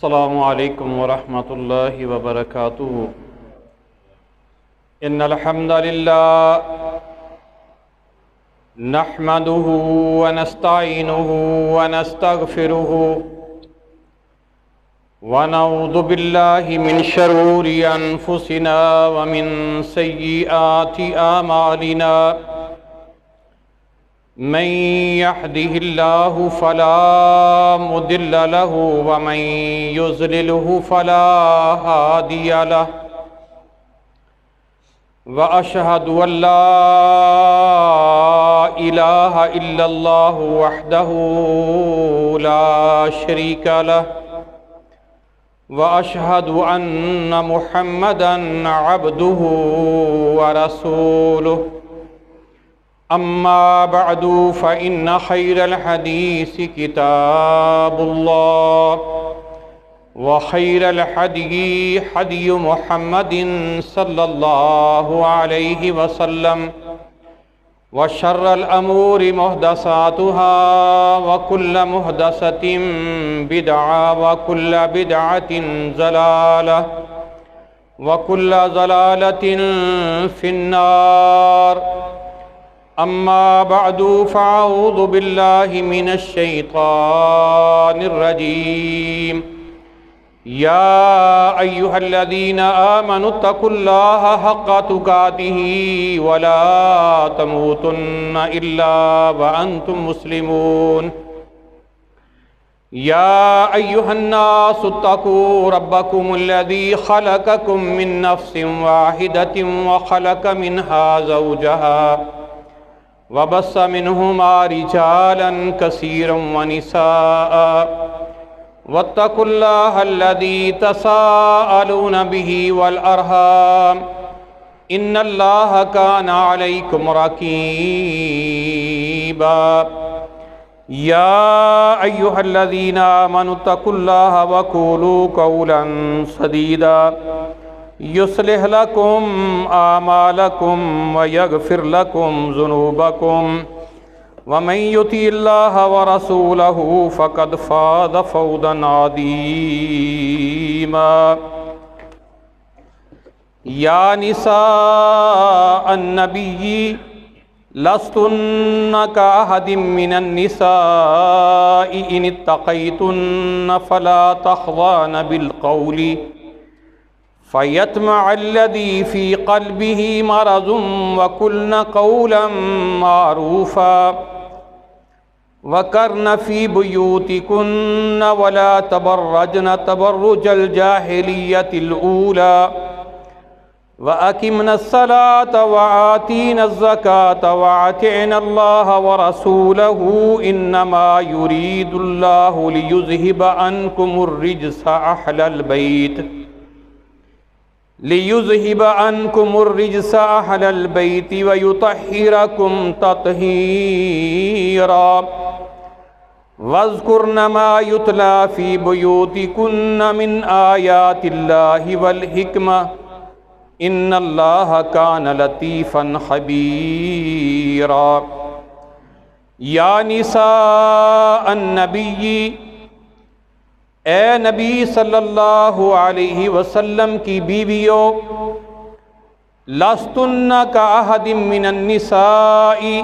अस्सलामु अलैकुम वरहमतुल्लाहि वबरकातुहू। इन्नल हम्दलिल्लाह नहमदुहु व नस्तईनुहु व नस्तगफिरुहु व नऊज़ु बिल्लाहि मिन शरूरि अनफुसिना व मिन सय्यिआति आमालिना। मन यहदिहिल्लाहु फला मुदिल्ल लहु व मन युज़्लिलहु फला हादिय लहु। व अशहदु अल्ला इलाहा इल्लल्लाहु वहदहु ला शरीका लहु व अशहदु अन्न मुहम्मदन अब्दुहु व रसूलुहु। अम्मा बअदु फ़इन्न खैरल हदीस किताबुल्लाह व खैरल हदी हदी मुहम्मदिन सल्लल्लाहु अलैहि वसल्लम व शर्रल अमूरि मुहदसातुहा व कुल्ल मुहदसतिन बिदअ व कुल्ल बिदअतिन ज़लालह व कुल्ल ज़लालतिन फिन्नार। अम्मा बअदु फ़अऊज़ु बिल्लाहि मिनश शैतानिर रजीम। या अय्युहल्लज़ीना आमनुत्तकुल्लाहा हक़्क़ तुक़ातिही व ला तमूतुन्ना इल्ला व अंतुम मुस्लिमून। या अय्युहन्नासुत्तकू रब्बकुमुल्लज़ी ख़लक़कुम मिन नफ़्सिन वाहिदतिन व ख़लक़ मिन्हा ज़ौजहा व बस्स मिन्हुमा रिजालन कसीरन व निसाअ वत्तकुल्लाहल्लज़ी तसाअलून बिही वल अरहाम इन्नल्लाहा काना अलैकुम रक़ीबा। या अय्युहल्लज़ीना आमनुत्तकुल्लाहा व क़ूलू क़ौलन सदीदा युस्लिह लकुम आमालकुम व यग़फ़िर लकुम ज़ुनूबकुम व मन युतिइल्लाह व रसूलहु फ़क़द फ़ाज़ फ़ौज़न अज़ीमा। या निसाअन नबिय्यि लस्तुन्ना कअहदिम मिनन निसाइ इन इत्तक़ैतुन्ना फ़ला तख़ज़अन बिल क़ौलि फ़यत्मअल्लज़ी फ़ी क़ल्बिही मरज़ुन व क़ुल्ना क़ौलन मारूफ़ा वक़र्न फ़ी बुयूतिकुन्ना वला तबर्रजन तबर्रुजल जाहिलिय्यतिल ऊला व अक़िमनस्सलात व आतीनज़्ज़कात व अतिअनल्लाह व रसूलहु इन्नमा युरीदुल्लाहु लियुज़हिब अन्कुमुर्रिज्स अहलल बैति व युतहिरकुम तत्हीरा। वज़्कुरन मा युतला फ़ी बुयूतिकुन्न मिन आयातिल्लाहि वल हिक्मह इन्नल्लाहा कान लतीफ़न ख़बीरा। या निसाअन नबिय्यि ए नबी सल्लल्लाहु अलैहि वसल्लम की बीवियों लस्तुन्ना कअहदिम मिनन निसाई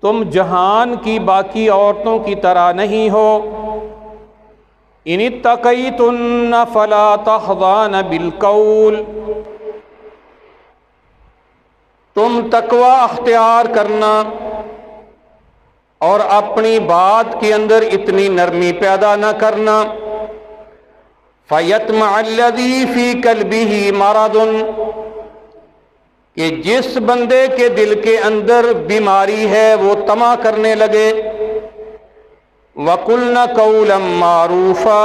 तुम जहान की बाकी औरतों की तरह नहीं हो। इनित्तक़ैतुन्ना फ़ला तख़ज़अन बिल क़ौल तुम तक़वा अख्तियार करना और अपनी बात के अंदर इतनी नरमी पैदा न करना। फ़यत्मअल्लज़ी फ़ी क़ल्बिही मरज़ुन कि जिस बंदे के दिल के अंदर बीमारी है वो तमा करने लगे। वक़ुल्ना क़ौलन मारूफ़ा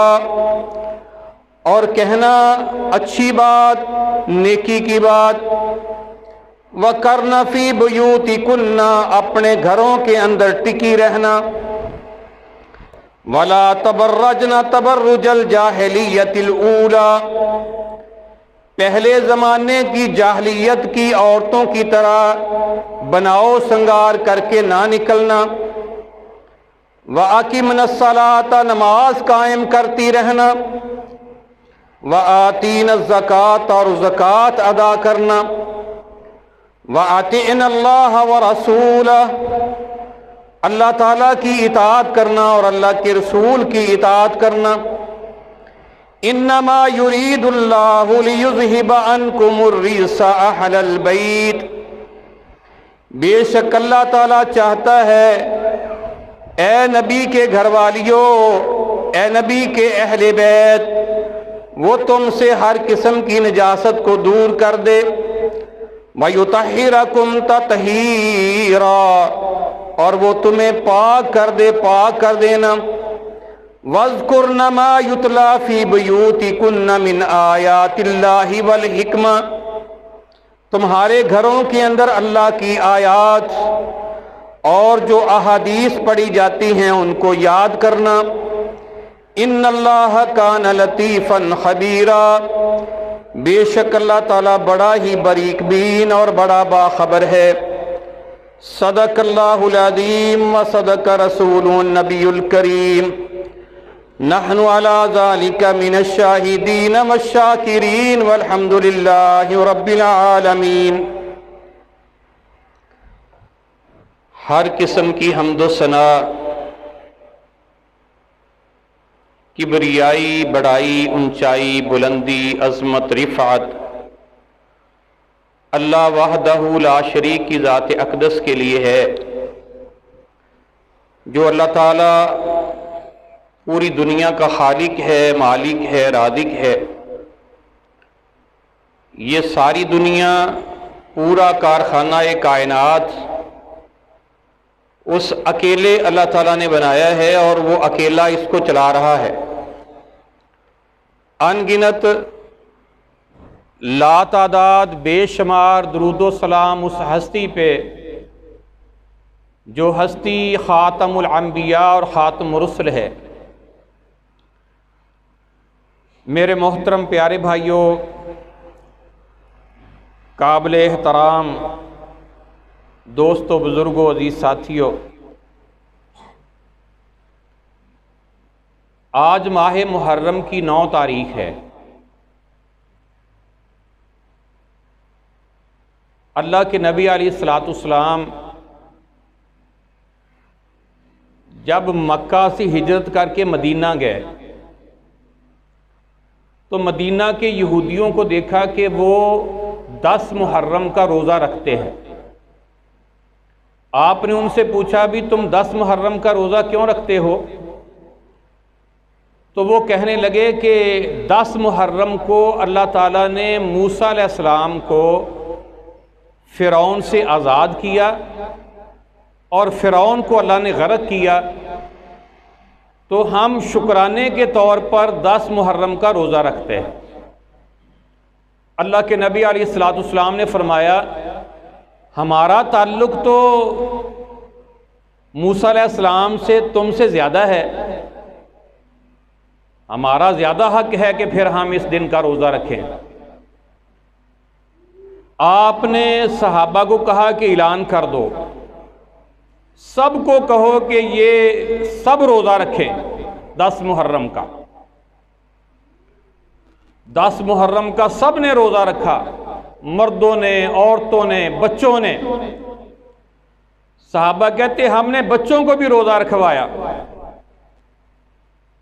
और कहना अच्छी बात नेकी की बात। वक़र्न फ़ी बुयूतिकुन्ना अपने घरों के अंदर टिकी रहना। वला तबर्रजना तबर्रुजल जाहिलिय्यतिल ऊला पहले ज़माने की जाहलियत की औरतों की तरह बनाओ संगार करके ना निकलना। व अकीमनस्सलात, नमाज कायम करती रहना, व आतीन ज़कात, और ज़कात अदा करना, व अतीन अल्लाह व रसूलह, अल्लाह ताला की इताअत करना और अल्लाह के रसूल की इताअत करना। इन्नमा युरीदुल्लाहु लियुज़हिबा अन्कुमुर रिज्सा अहलल बैत, बेशक अल्लाह ताला चाहता है, ए नबी के घरवालियों, ए नबी के अहले बैत, वो तुमसे हर किस्म की नजासत को दूर कर दे। वयुतहिरकुम ततहीरा, और वो तुम्हें पाक कर दे, पाक कर देना। वज़्कुरन मा युतला फी बुयूतिकुन्न मिन आयातिल्लाहि वल हिकमा, तुम्हारे घरों के अंदर अल्लाह की आयात और जो अहादीस पढ़ी जाती हैं उनको याद करना। इन्नल्लाह कान लतीफ़न खबीरा, बेशक अल्लाह ताला बड़ा ही बारीक बीन और बड़ा बाखबर है। सदक़ल्लाहुल अज़ीम व सदक़ रसूलुन नबियुल करीम। नहनु अला ज़ालिका मिनश शाहिदीन वश्शाकिरीन वल्हम्दुलिल्लाहि रब्बिल आलमीन। हर किस्म की हम्दो सना, किबरियाई, बड़ाई, ऊंचाई, बुलंदी, अज़मत, रिफ़ात अल्लाह वहदहू ला शरीक की ज़ात अक़दस के लिए है, जो अल्लाह ताला पूरी दुनिया का खालिक है, मालिक है, राज़िक है। ये सारी दुनिया, पूरा कारखाना कायनात उस अकेले अल्लाह ताला ने बनाया है और वो अकेला इसको चला रहा है। अनगिनत लातादाद बेशुमार दुरूदो सलाम उस हस्ती पे जो हस्ती ख़ातमुल अंबिया और ख़ातमुर रुसल है। मेरे मोहतरम प्यारे भाइयों, काबिल एहतराम दोस्तों, बुज़ुर्गों, अज़ीज़ साथियों, आज माह मुहर्रम की 9 तारीख़ है। अल्लाह के नबी अलैहिस्सलाम जब मक्का से हिजरत करके मदीना गए तो मदीना के यहूदियों को देखा कि वो 10 मुहर्रम का रोज़ा रखते हैं। आपने उनसे पूछा, भी तुम 10 मुहर्रम का रोज़ा क्यों रखते हो? तो वो कहने लगे कि 10 मुहर्रम को अल्लाह ताला ने मूसा अलैहिस्सलाम को फ़िरौन से आज़ाद किया और फ़िरौन को अल्लाह ने ग़रक़ किया, तो हम शुक्राने के तौर पर 10 मुहर्रम का रोज़ा रखते हैं। अल्लाह के नबी अलैहिस्सलाम ने फरमाया, हमारा ताल्लुक़ तो मूसा अलैहिस्सलाम से तुमसे ज़्यादा है, हमारा ज़्यादा हक़ है कि फिर हम इस दिन का रोज़ा रखें। आपने सहाबा को कहा कि ऐलान कर दो, सबको कहो कि ये सब रोज़ा रखें 10 मुहर्रम का। 10 मुहर्रम का सब ने रोज़ा रखा, मर्दों ने, औरतों ने, बच्चों ने। सहाबा कहते हमने बच्चों को भी रोज़ा रखवाया,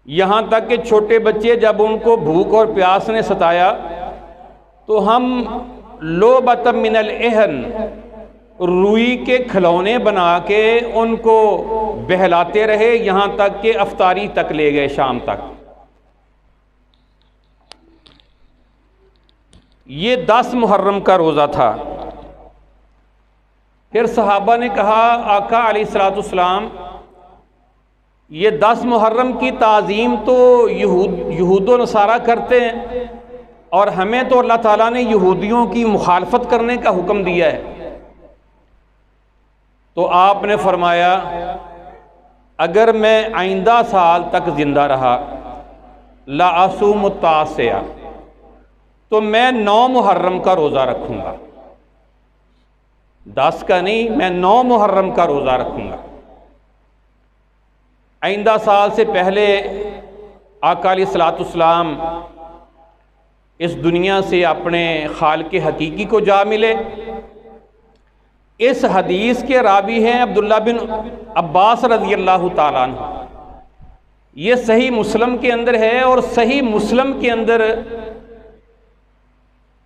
यहाँ तक कि छोटे बच्चे जब उनको भूख और प्यास ने सताया तो हम लोबतम मिनल एहन, रुई के खिलौने बना के उनको बहलाते रहे, यहाँ तक कि अफ्तारी तक ले गए, शाम तक। ये 10 मुहर्रम का रोज़ा था। फिर सहाबा ने कहा, आका अलैहिस्सलाम, ये 10 मुहर्रम की ताज़ीम तो यहूद नसारा करते हैं और हमें तो अल्लाह ताला ने यहूदियों की मुखालफत करने का हुक्म दिया है। तो आपने फरमाया, अगर मैं आइंदा साल तक ज़िंदा रहा ला असूम तासिया, तो मैं 9 मुहर्रम का रोज़ा रखूँगा। 10 का नहीं, मैं 9 मुहर्रम का रोज़ा रखूँगा। आइंदा साल से पहले आका अलैहिस्सलाम इस दुनिया से अपने खालिक हकीकी को जा मिले। इस हदीस के रावी हैं अब्दुल्ला बिन अब्बास रज़ी अल्लाह ताला अन्हु। ये सही मुस्लिम के अंदर है और सही मुस्लिम के अंदर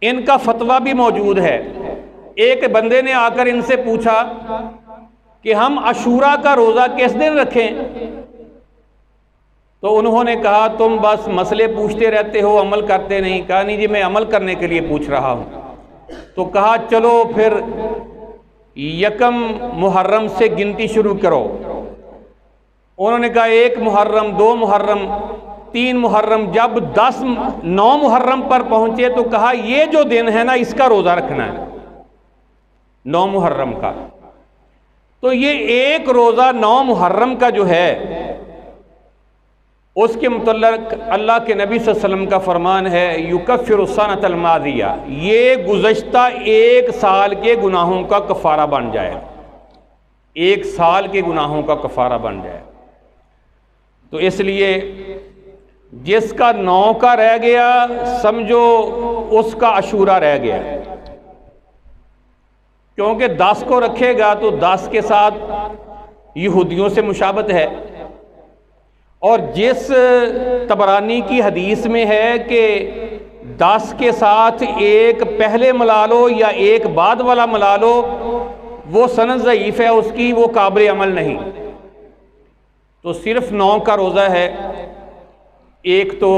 इनका फतवा भी मौजूद है। एक बंदे ने आकर इनसे पूछा कि हम अशूरा का रोज़ा किस दिन रखें, तो उन्होंने कहा तुम बस मसले पूछते रहते हो, अमल करते नहीं। कहा नहीं जी, मैं अमल करने के लिए पूछ रहा हूँ। तो कहा चलो फिर यकम मुहर्रम से गिनती शुरू करो। उन्होंने कहा 1 मुहर्रम, 2 मुहर्रम, 3 मुहर्रम। जब 9 मुहर्रम पर पहुंचे तो कहा ये जो दिन है ना, इसका रोज़ा रखना है 9 मुहर्रम का। तो ये एक रोज़ा 9 मुहर्रम का जो है, उसके मुतल्लिक़ अल्लाह के नबी सल्लल्लाहु अलैहि वसल्लम का फरमान है युकफ्फिरु सनतल मादिया, ये गुज़श्ता 1 साल के गुनाहों का कफ़ारा बन जाए। 1 साल के गुनाहों का कफ़ारा बन जाए। तो इसलिए जिसका 9 का रह गया, समझो उसका अशूरा रह गया, क्योंकि 10 को रखेगा तो 10 के साथ यहूदियों से मुशाबत है। और जिस तबरानी की हदीस में है कि 10 के साथ 1 पहले मिला लो या 1 बाद वाला मिला लो, वो सनद ज़ईफ़ है उसकी, वो काबिल अमल नहीं। तो सिर्फ 9 का रोज़ा है। एक तो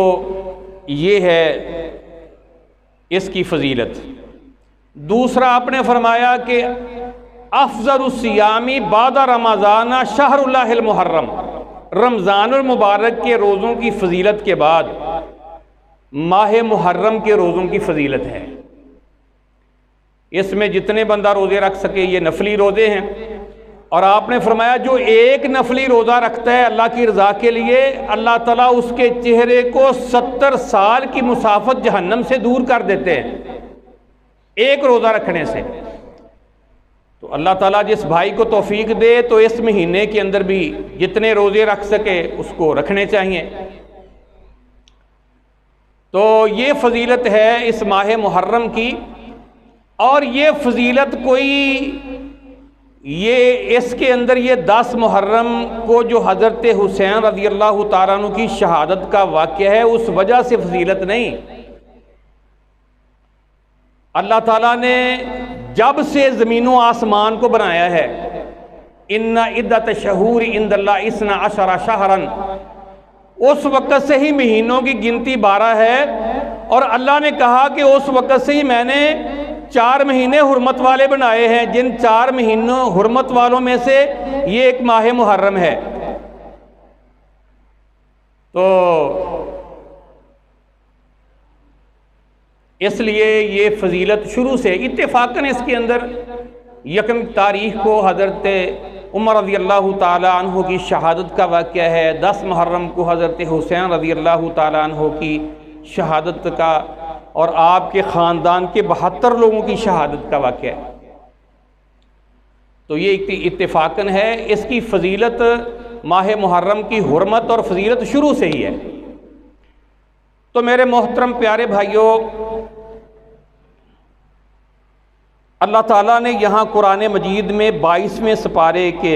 ये है इसकी फजीलत। दूसरा आपने फरमाया कि अफ़ज़लुस सियामी बादा रमज़ाना शहरुल्लाहिल मुहर्रम, रमज़ानुल मुबारक के रोज़ों की फजीलत के बाद माह मुहर्रम के रोज़ों की फजीलत है। इसमें जितने बंदा रोज़े रख सके ये नफली रोज़े हैं। और आपने फरमाया जो एक नफली रोज़ा रखता है अल्लाह की रज़ा के लिए, अल्लाह ताला उसके चेहरे को 70 साल की मुसाफत जहन्नम से दूर कर देते हैं एक रोज़ा रखने से। तो अल्लाह ताला जिस भाई को तौफीक दे तो इस महीने के अंदर भी जितने रोज़े रख सके उसको रखने चाहिए। तो ये फजीलत है इस माह मुहर्रम की। और ये फजीलत ये इसके अंदर ये 10 मुहर्रम को जो हज़रत हुसैन रज़ी अल्लाह ताला अन्हु की शहादत का वाक़या है, उस वजह से फजीलत नहीं। अल्लाह ताला ने जब से ज़मीन व आसमान को बनाया है, इन्ना इद्दत शहूर इंदल्लाह इसना अशरा शहरन, उस वक़्त से ही महीनों की गिनती 12 है। और अल्लाह ने कहा कि उस वक़्त से ही मैंने 4 महीने हुर्मत वाले बनाए हैं, जिन 4 महीनों हुर्मत वालों में से ये एक माह मुहर्रम है। तो इसलिए ये फजीलत शुरू से इत्तेफाकन इसके अंदर 1 तारीख को हज़रत उमर रज़ी अल्लाह ताला अन्हु की शहादत का वाक़या है। 10 मुहर्रम को हज़रत हुसैन रज़ी अल्लाह ताला अन्हु की शहादत का और आपके ख़ानदान के 72 लोगों की शहादत का वाक़या है। तो ये इत्तेफाकन है। इसकी फ़जीलत माह मुहर्रम की हुर्मत और फजीलत शुरू से ही है। तो मेरे मोहतरम प्यारे भाइयों, अल्लाह ताला ने यहाँ कुरान मजीद में 22वें सिपारे के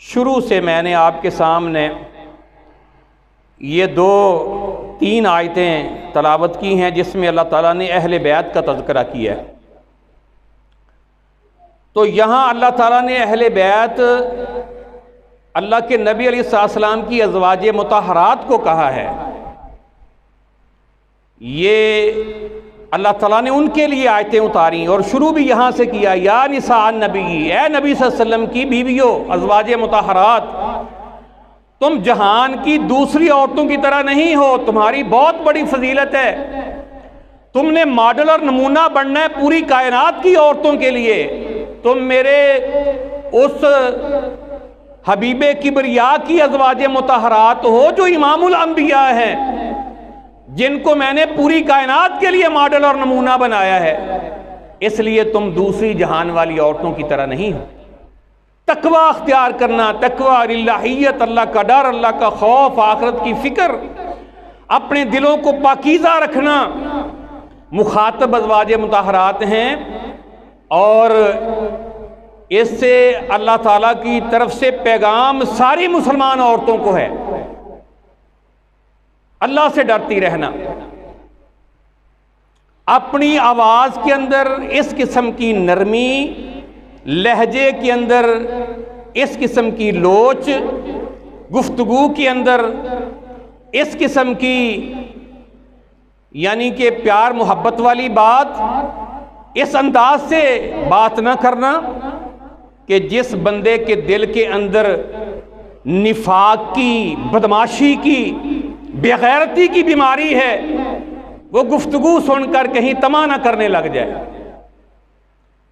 शुरू से मैंने आपके सामने ये 2-3 आयतें तलावत की हैं जिसमें अल्लाह ताला ने अहले बैत का तज़किरा किया है। तो यहाँ अल्लाह ताला ने अहले बैत अल्लाह के नबी अलैहिस्सलाम की अज़वाज मुतहरात को कहा है। ये अल्लाह ताला ने उनके लिए आयतें उतारी और शुरू भी यहाँ से किया, या निसान नबी, ए नबी सल्लल्लाहु अलैहि वसल्लम की बीवियों, अज़वाज मुतहरात, तुम जहान की दूसरी औरतों की तरह नहीं हो, तुम्हारी बहुत बड़ी फजीलत है। तुमने मॉडल और नमूना बनना है पूरी कायनात की औरतों के लिए। तुम मेरे उस हबीबे किबरिया की अज़वाज मुतहरात हो जो इमामुल अंबिया हैं, जिनको मैंने पूरी कायनात के लिए मॉडल और नमूना बनाया है। इसलिए तुम दूसरी जहान वाली औरतों की तरह नहीं हो। तकवा अख्तियार करना, तकवा इलाहियत, अल्लाह का डर, अल्लाह का खौफ, आखिरत की फिक्र, अपने दिलों को पाकीज़ा रखना, मुखातब अज़वाज मुताहरात हैं। और इससे अल्लाह ताला की तरफ से पैगाम सारी मुसलमान औरतों को है, अल्लाह से डरती रहना, अपनी आवाज़ के अंदर इस किस्म की नरमी, लहजे के अंदर इस किस्म की लोच, गुफ्तगू के अंदर इस किस्म की यानी कि प्यार मोहब्बत वाली बात, इस अंदाज से बात न करना कि जिस बंदे के दिल के अंदर निफाक की, बदमाशी की, बेगैरती की बीमारी है, वो गुफ्तगू सुनकर कहीं तमा ना करने लग जाए।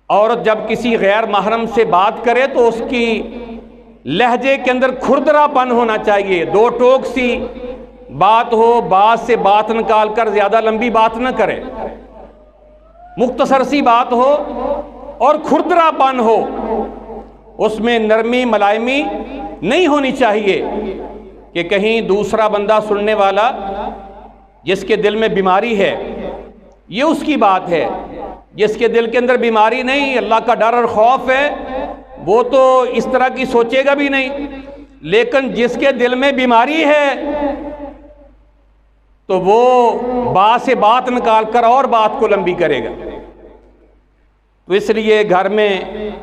औरत जब किसी गैर महरम से बात करे तो उसकी लहजे के अंदर खुरदरापन होना चाहिए, दो टोक सी बात हो, बात से बात निकाल कर ज़्यादा लंबी बात न करे, मुख्तसर सी बात हो और खुरदरापन हो, उसमें नरमी मलायमी नहीं होनी चाहिए कि कहीं दूसरा बंदा सुनने वाला जिसके दिल में बीमारी है, ये उसकी बात है, जिसके दिल के अंदर बीमारी नहीं, अल्लाह का डर और खौफ है, वो तो इस तरह की सोचेगा भी नहीं। लेकिन जिसके दिल में बीमारी है तो वो बात से बात निकाल कर और बात को लंबी करेगा। तो इसलिए घर में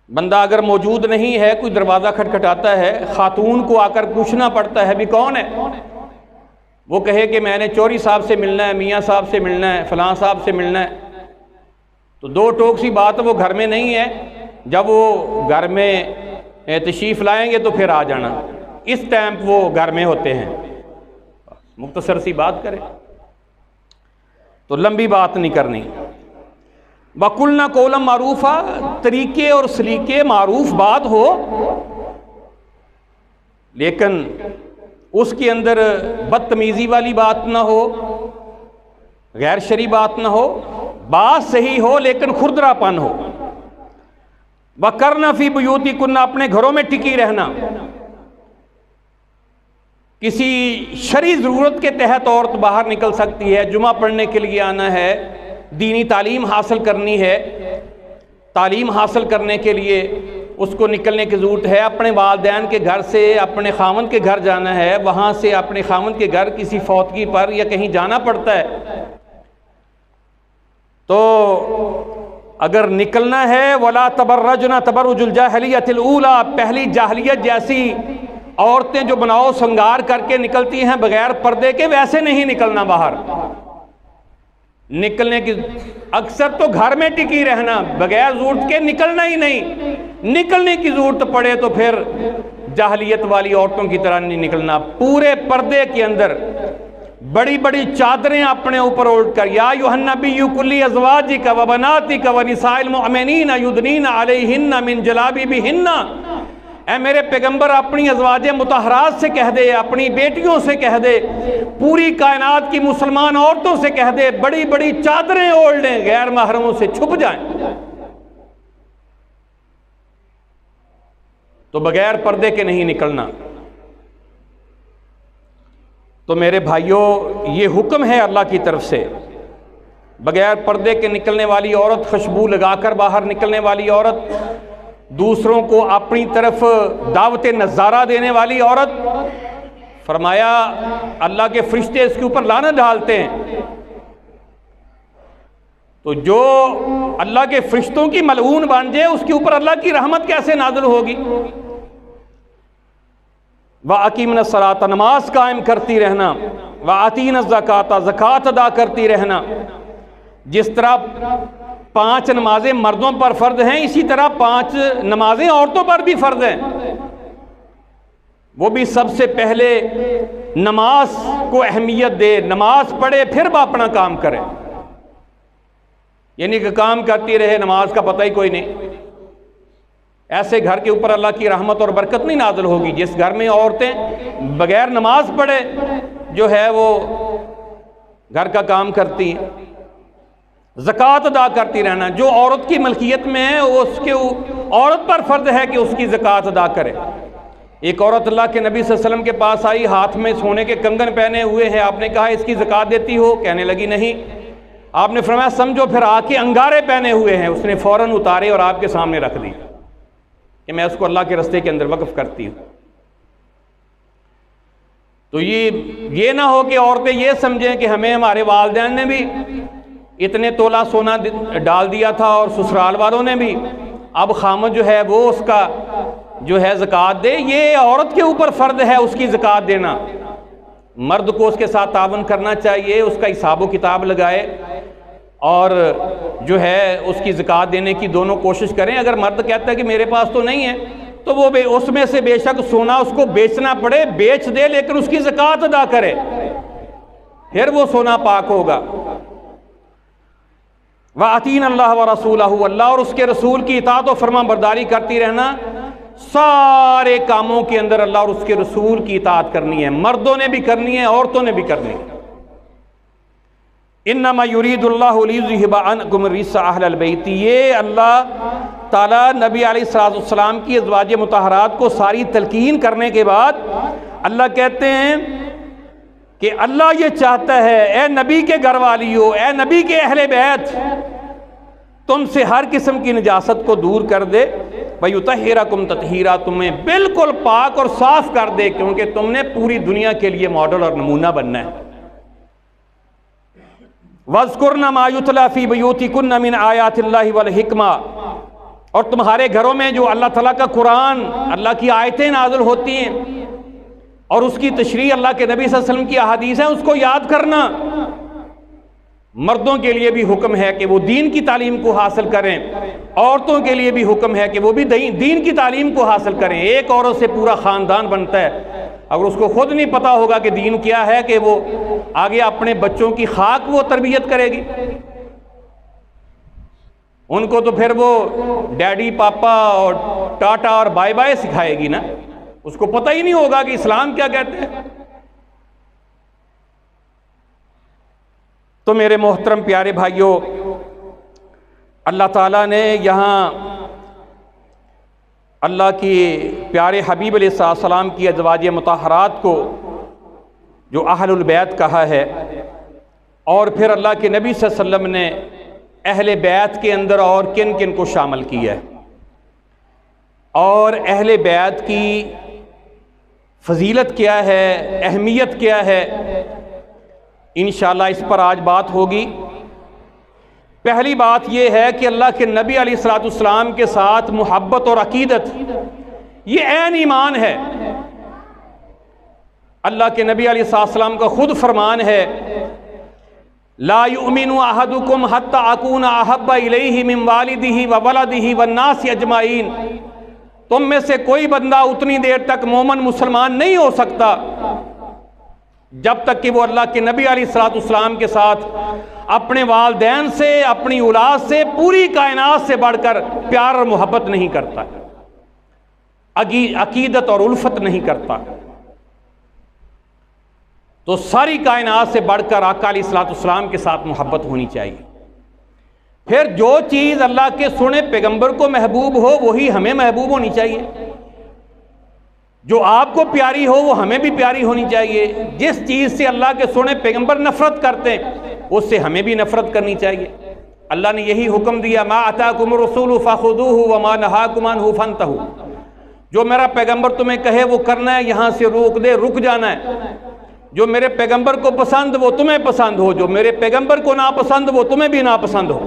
बंदा अगर मौजूद नहीं है, कोई दरवाज़ा खटखटाता है, खातून को आकर पूछना पड़ता है भी कौन है, वो कहे कि मैंने चौधरी साहब से मिलना है, मियाँ साहब से मिलना है, फलां साहब से मिलना है, तो दो टोक सी बात वो घर में नहीं है। जब वो घर में तशरीफ़ लाएंगे तो फिर आ जाना, इस टाइम वो घर में होते हैं, मुख्तसर सी बात करें, तो लंबी बात नहीं करनी। वकुलना कौलम मारूफा, तरीके और सलीके मारूफ बात हो, लेकिन उसके अंदर बदतमीज़ी वाली बात ना हो, गैर शरी बात ना हो, बात सही हो लेकिन खुरदरापन हो। वकरना फी बुयूती कुन्ना, अपने घरों में टिकी रहना। किसी शरी ज़रूरत के तहत औरत बाहर निकल सकती है, जुमा पढ़ने के लिए आना है, दीनी तालीम हासिल करनी है, तालीम हासिल करने के लिए उसको निकलने की ज़रूरत है, अपने वालिदैन के घर से अपने खामन के घर जाना है, वहाँ से अपने खामन के घर किसी फौतगी पर या कहीं जाना पड़ता है, तो अगर निकलना है वला तबर्रजना तबर्रुजुल जाहिलियतिल ऊला, पहली जाहिलियत जैसी औरतें जो बनाओ श्रृंगार करके निकलती हैं बगैर पर्दे के, वैसे नहीं निकलना बाहर। निकलने की अक्सर तो घर में टिकी रहना, बगैर ज़रूरत के निकलना ही नहीं, निकलने की ज़रूरत पड़े तो फिर जाहिलियत वाली औरतों की तरह नहीं निकलना, पूरे पर्दे के अंदर बड़ी बड़ी चादरें अपने ऊपर ओढ़ कर, या युहन्नबी कुल्ली अज़वाजिका व बनातिका व निसाइल मुअमिनीना युदनीना अलैहिन्ना मिन जलाबिबिहिन्ना, ऐ मेरे पैगंबर अपनी अज़वाजे मुतहरात से कह दे, अपनी बेटियों से कह दे, पूरी कायनात की मुसलमान औरतों से कह दे, बड़ी बड़ी चादरें ओढ़ लें, गैर महरमों से छुप जाएं। तो बगैर पर्दे के नहीं निकलना। तो मेरे भाइयों, ये हुक्म है अल्लाह की तरफ से, बगैर पर्दे के निकलने वाली औरत, खुशबू लगाकर बाहर निकलने वाली औरत, दूसरों को अपनी तरफ दावत नज़ारा देने वाली औरत, फरमाया अल्लाह के फरिश्ते इसके ऊपर लानत डालते हैं। तो जो अल्लाह के फरिश्तों की मलऊन बन जाए उसके ऊपर अल्लाह की रहमत कैसे नाज़िल होगी। व अकीमन सलात, नमाज कायम करती रहना, व आतीन ज़कात, ज़कात अदा करती रहना। जिस तरह 5 नमाजें मर्दों पर फ़र्ज हैं, इसी तरह 5 नमाजें औरतों पर भी फ़र्ज हैं। वो भी सबसे पहले नमाज को अहमियत दे, नमाज पढ़े फिर वह अपना काम करे, यानी कि काम करती रहे, नमाज का पता ही कोई नहीं। ऐसे घर के ऊपर अल्लाह की रहमत और बरकत नहीं नाज़िल होगी। जिस घर में औरतें बगैर नमाज पढ़े जो है वो घर का काम करती हैं, ज़कात अदा करती रहना। जो औरत की मलकियत में है उसके औरत पर फ़र्ज है कि उसकी ज़कात अदा करे। एक औरत अल्लाह के नबी सल्लल्लाहु अलैहि वसल्लम के पास आई, हाथ में सोने के कंगन पहने हुए हैं। आपने कहा इसकी ज़कात देती हो? कहने लगी नहीं। आपने फरमाया समझो फिर आके अंगारे पहने हुए हैं। उसने फ़ौरन उतारे और आपके सामने रख दी कि मैं उसको अल्लाह के रास्ते के अंदर वक्फ करती हूँ। तो ये ना हो कि औरतें ये समझें कि हमें हमारे वालिदैन ने भी इतने तोला सोना डाल दिया था और ससुराल वालों ने भी, अब खामद जो है वो उसका जो है ज़कात दे। ये औरत के ऊपर फ़र्ज है उसकी ज़कात देना। मर्द को उसके साथ तावन करना चाहिए, उसका हिसाब किताब लगाए और जो है उसकी ज़कात देने की दोनों कोशिश करें। अगर मर्द कहता है कि मेरे पास तो नहीं है, तो वो उसमें से बेशक सोना उसको बेचना पड़े, बेच दे, लेकिन उसकी ज़कात अदा करे, फिर वो सोना पाक होगा। वातीन अल्लाह व रसूलहू, अल्लाह और उसके रसूल की इताअत और फरमा बरदारी करती रहना। सारे कामों के अंदर अल्लाह और उसके रसूल की इताअत करनी है, मर्दों ने भी करनी है, औरतों ने भी करनी है। इन्नमा युरीदुल्लाहु लियुज़हिबा अन्कुम रिज्सा अहलल बैत, ये अल्लाह ताला नबी अलैहिस्सलाम की अज़वाज मुतहरात को सारी तलकीन करने के बाद अल्लाह कहते हैं कि अल्लाह ये चाहता है, ए नबी के घर वालियों, ए नबी के अहले बैत, तुमसे हर किस्म की निजासत को दूर कर दे। वयुतहिरकुम ततहीरा, तुम्हें बिल्कुल पाक और साफ कर दे, क्योंकि तुमने पूरी दुनिया के लिए मॉडल और नमूना बनना है। वज़कुरना मा युतला फी बुयूतिकुन्ना मिन आयातिल्लाहि वल हिकमा, और तुम्हारे घरों में जो अल्लाह ताला का कुरान, अल्लाह की आयतें नाज़िल होती हैं और उसकी तशरीह अल्लाह के नबी सल्लल्लाहु अलैहि वसल्लम की अहादीस है, उसको याद करना। मर्दों के लिए भी हुक्म है कि वो दीन की तालीम को हासिल करें, औरतों के लिए भी हुक्म है कि वो भी दीन की तालीम को हासिल करें। एक औरत से पूरा ख़ानदान बनता है। अगर उसको खुद नहीं पता होगा कि दीन क्या है, कि वो आगे अपने बच्चों की खाक वो तरबियत करेगी, उनको तो फिर वो डैडी पापा और टाटा और बाय बाय सिखाएगी ना। उसको पता ही नहीं होगा कि इस्लाम क्या कहते हैं। तो मेरे मोहतरम प्यारे भाइयों, अल्लाह ताला ने यहाँ अल्लाह की प्यारे हबीब अलैहिस्सलाम की अज़वाज मुतहरात को जो अहलुल बैत कहा है, और फिर अल्लाह के नबी सल्लल्लाहु अलैहि वसल्लम ने अहले बैत के अंदर और किन किन को शामिल किया है और अहले बैत की फजीलत क्या है, अहमियत क्या है, इंशाअल्लाह इस पर आज बात होगी। पहली बात यह है कि अल्लाह के नबी अलैहिस्सलाम के साथ मोहब्बत और अकीदत ये ऐन ईमान है। अल्लाह के नबी अलैहिस्सलाम का खुद फरमान है, ला युमिनु अहदुकुम हत्ता अकूना अहब्बा इलैहि मिन वालिदिही व वलदिही वन्नासि अजमाइन, तुम में से कोई बंदा उतनी देर तक मोमन मुसलमान नहीं हो सकता जब तक कि वो अल्लाह के नबी अलैहिस्सलाम के साथ अपने वालिदैन से, अपनी औलाद से, पूरी कायनात से बढ़कर प्यार और मोहब्बत नहीं करता, अकीदत और उल्फत नहीं करता। तो सारी कायनात से बढ़कर आका अलैहिस्सलाम के साथ मोहब्बत होनी चाहिए। फिर जो चीज़ अल्लाह के सुने पैगंबर को महबूब हो वही हमें महबूब होनी चाहिए। जो आपको प्यारी हो वो हमें भी प्यारी होनी चाहिए। जिस चीज़ से अल्लाह के सुने पैगंबर नफरत करते हैं उससे हमें भी नफरत करनी चाहिए। अल्लाह ने यही हुक्म दिया, मा अताकुम रसूलु फखुदूहु व मा नहाकुम अन्हु फंतहु, जो मेरा पैगंबर तुम्हें कहे वो करना है, यहाँ से रोक दे रुक जाना है। जो मेरे पैगंबर को पसंद वो तुम्हें पसंद हो, जो मेरे पैगंबर को नापसंद वो तुम्हें भी नापसंद हो।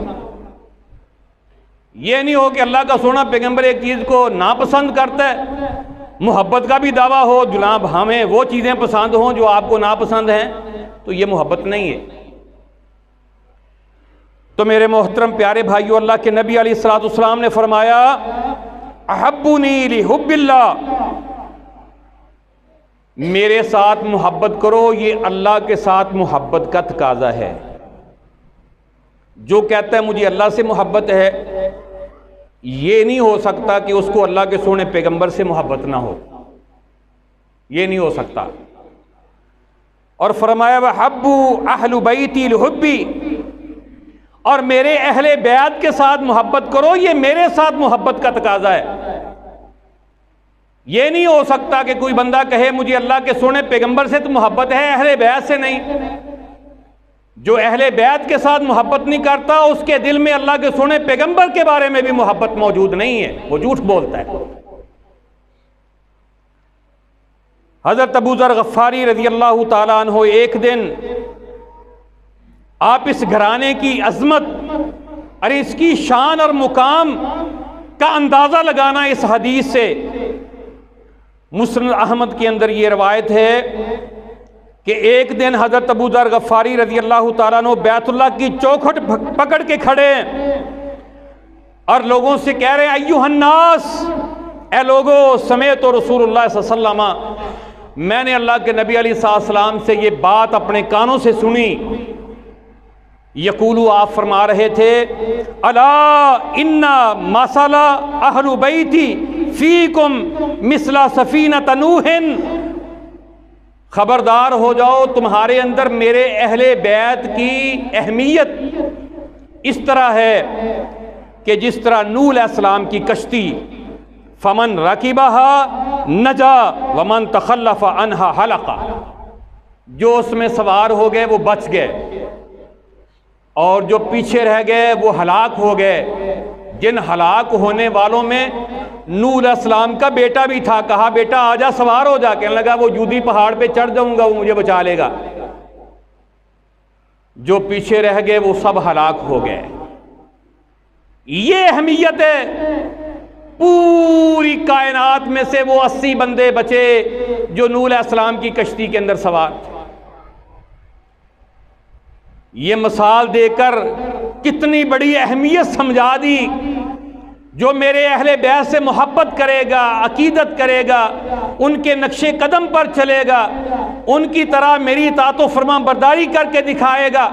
ये नहीं हो कि अल्लाह का सोना पैगंबर एक चीज़ को नापसंद करता है, मोहब्बत का भी दावा हो, जनाब हमें वो चीज़ें पसंद हों जो आपको नापसंद हैं, तो ये मोहब्बत नहीं है। तो मेरे मोहतरम प्यारे भाइयों, अल्लाह के नबी अलैहिस्सलाम ने फरमाया, अहब्बुनी लिहुब्बिल्लाह, मेरे साथ मोहब्बत करो, ये अल्लाह के साथ मोहब्बत का तकाजा है। जो कहता है मुझे अल्लाह से मोहब्बत है, ये नहीं हो सकता कि उसको अल्लाह के सोने पैगंबर से मोहब्बत ना हो, ये नहीं हो सकता। और फरमाया वहब्बु अहलु बैती लिहुब्बी, और मेरे अहले बैत के साथ मोहब्बत करो, ये मेरे साथ मोहब्बत का तकाजा है। ये नहीं हो सकता कि कोई बंदा कहे मुझे अल्लाह के सोने पैगंबर से तो मोहब्बत है, अहले बैत से नहीं। जो अहले बैत के साथ मोहब्बत नहीं करता उसके दिल में अल्लाह के सोने पैगंबर के बारे में भी मोहब्बत मौजूद नहीं है, वो झूठ बोलता है। हजरत अबू ज़र गफ़ारी रज़ी अल्लाह ताला अन्हु एक दिन, आप इस घराने की अजमत और इसकी शान और मुकाम का अंदाज़ा लगाना इस हदीस से। मुस्नद अहमद के अंदर ये रवायत है कि एक दिन हज़रत अबू ज़र गफ़ारी रज़ी अल्लाह ताला अन्हु बैतुल्लाह की चौखट पकड़ के खड़े हैं और लोगों से कह रहे हैं, अय्युहन्नास, ए लोगो, समेत रसूलुल्लाह सल्लल्लाहु अलैहि वसल्लम, मैंने अल्लाह के नबी अलैहिस्सलाम से ये बात अपने कानों से सुनी। यकूलू, आप फरमा रहे थे, अला इन्ना मसला अहलु बैती फीकुम मिसला सफीनत नूहिन, खबरदार हो जाओ, तुम्हारे अंदर मेरे अहले बैत की अहमियत इस तरह है कि जिस तरह नूह अलैहिस्सलाम की कश्ती, फमन रकीबहा नजा वमन तखल्लफ अनहा हलका, जो उसमें सवार हो गए वो बच गए और जो पीछे रह गए वो हलाक हो गए। जिन हलाक होने वालों में नूह अलैहिस्सलाम का बेटा भी था। कहा, बेटा आजा, सवार हो जा। कहने लगा, वो जूदी पहाड़ पे चढ़ जाऊंगा, वो मुझे बचा लेगा। जो पीछे रह गए वो सब हलाक हो गए। ये अहमियत है। पूरी कायनात में से वो 80 बंदे बचे जो नूह अलैहिस्सलाम की कश्ती के अंदर सवार थे। ये मिसाल देकर कितनी बड़ी अहमियत समझा दी। जो मेरे अहले बैत से मोहब्बत करेगा, अकीदत करेगा, उनके नक्शे कदम पर चलेगा, उनकी तरह मेरी इताअत व फरमा बरदारी करके दिखाएगा,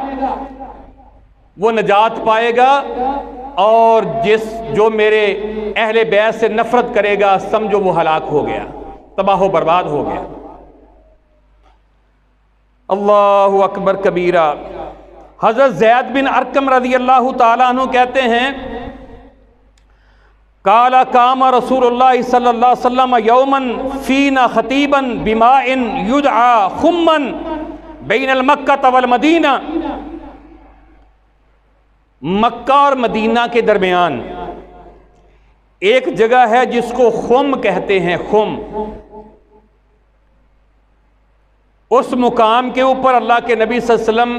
वो नजात पाएगा। और जो मेरे अहले बैत से नफरत करेगा, समझो वो हलाक हो गया, तबाह व बर्बाद हो गया। अल्लाहु अकबर कबीरा। हज़रत ज़ैद बिन अरकम रज़ी अल्लाह ताला अन्हु कहते हैं, काला कामा रसूलुल्लाह सल्लल्लाहु अलैहि वसल्लम यौमन फीना खतीबन बिमाइन युदआ खुम्मन बैनल मक्का वल मदीना। मक्का और मदीना के दरमियान एक जगह है जिसको खुम कहते हैं, खुम। उस मुकाम के ऊपर अल्लाह के नबी सल्लल्लाहु अलैहि वसल्लम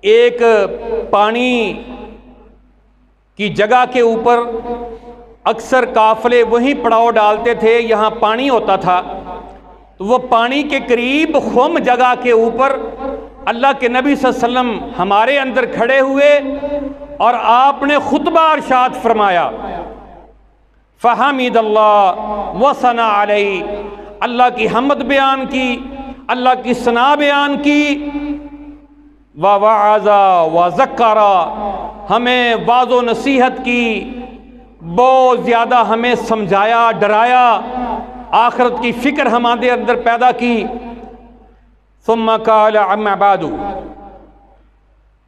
एक पानी की जगह के ऊपर अक्सर काफले वहीं पड़ाव डालते थे, यहाँ पानी होता था। तो वो पानी के करीब खुम जगह के ऊपर अल्लाह के नबी सल्लल्लाहु अलैहि वसल्लम हमारे अंदर खड़े हुए और आपने खुतबा इरशाद फरमाया, फ़हमीदल्लाह व सना अलैहि, अल्लाह की हम्द बयान की, अल्लाह की सना बयान की, व वाज़ा व ज़क्करा, हमें वाज़ो नसीहत की, बहुत ज़्यादा हमें समझाया, डराया, आखिरत की फ़िक्र हमारे अंदर पैदा की। सुम्मा क़ाल अम्मा बादु,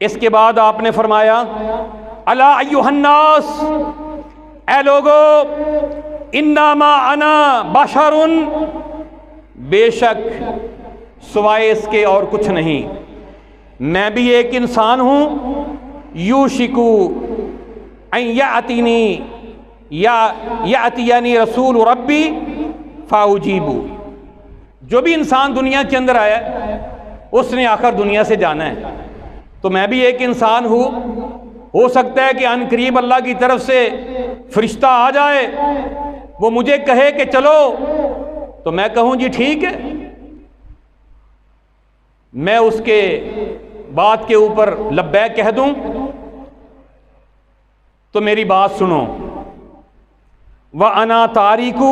इसके बाद आपने फरमाया, अला अय्युहन्नास, ए लोगो, इन्नमा अना बशरुन, बेशक सिवाय इसके और कुछ नहीं, मैं भी एक इंसान हूँ। यूशिकु अन यातिनी या यातियानी रसूल रब्बी फाउजीबू। जो भी इंसान दुनिया के अंदर आया उसने आखिर दुनिया से जाना है। तो मैं भी एक इंसान हूँ। हो सकता है कि अनकरीब अल्लाह की तरफ से फरिश्ता आ जाए, वो मुझे कहे कि चलो, तो मैं कहूँ जी ठीक है। मैं उसके बात के ऊपर लब्बैक कह दूं तो मेरी बात सुनो। व अना तारिकु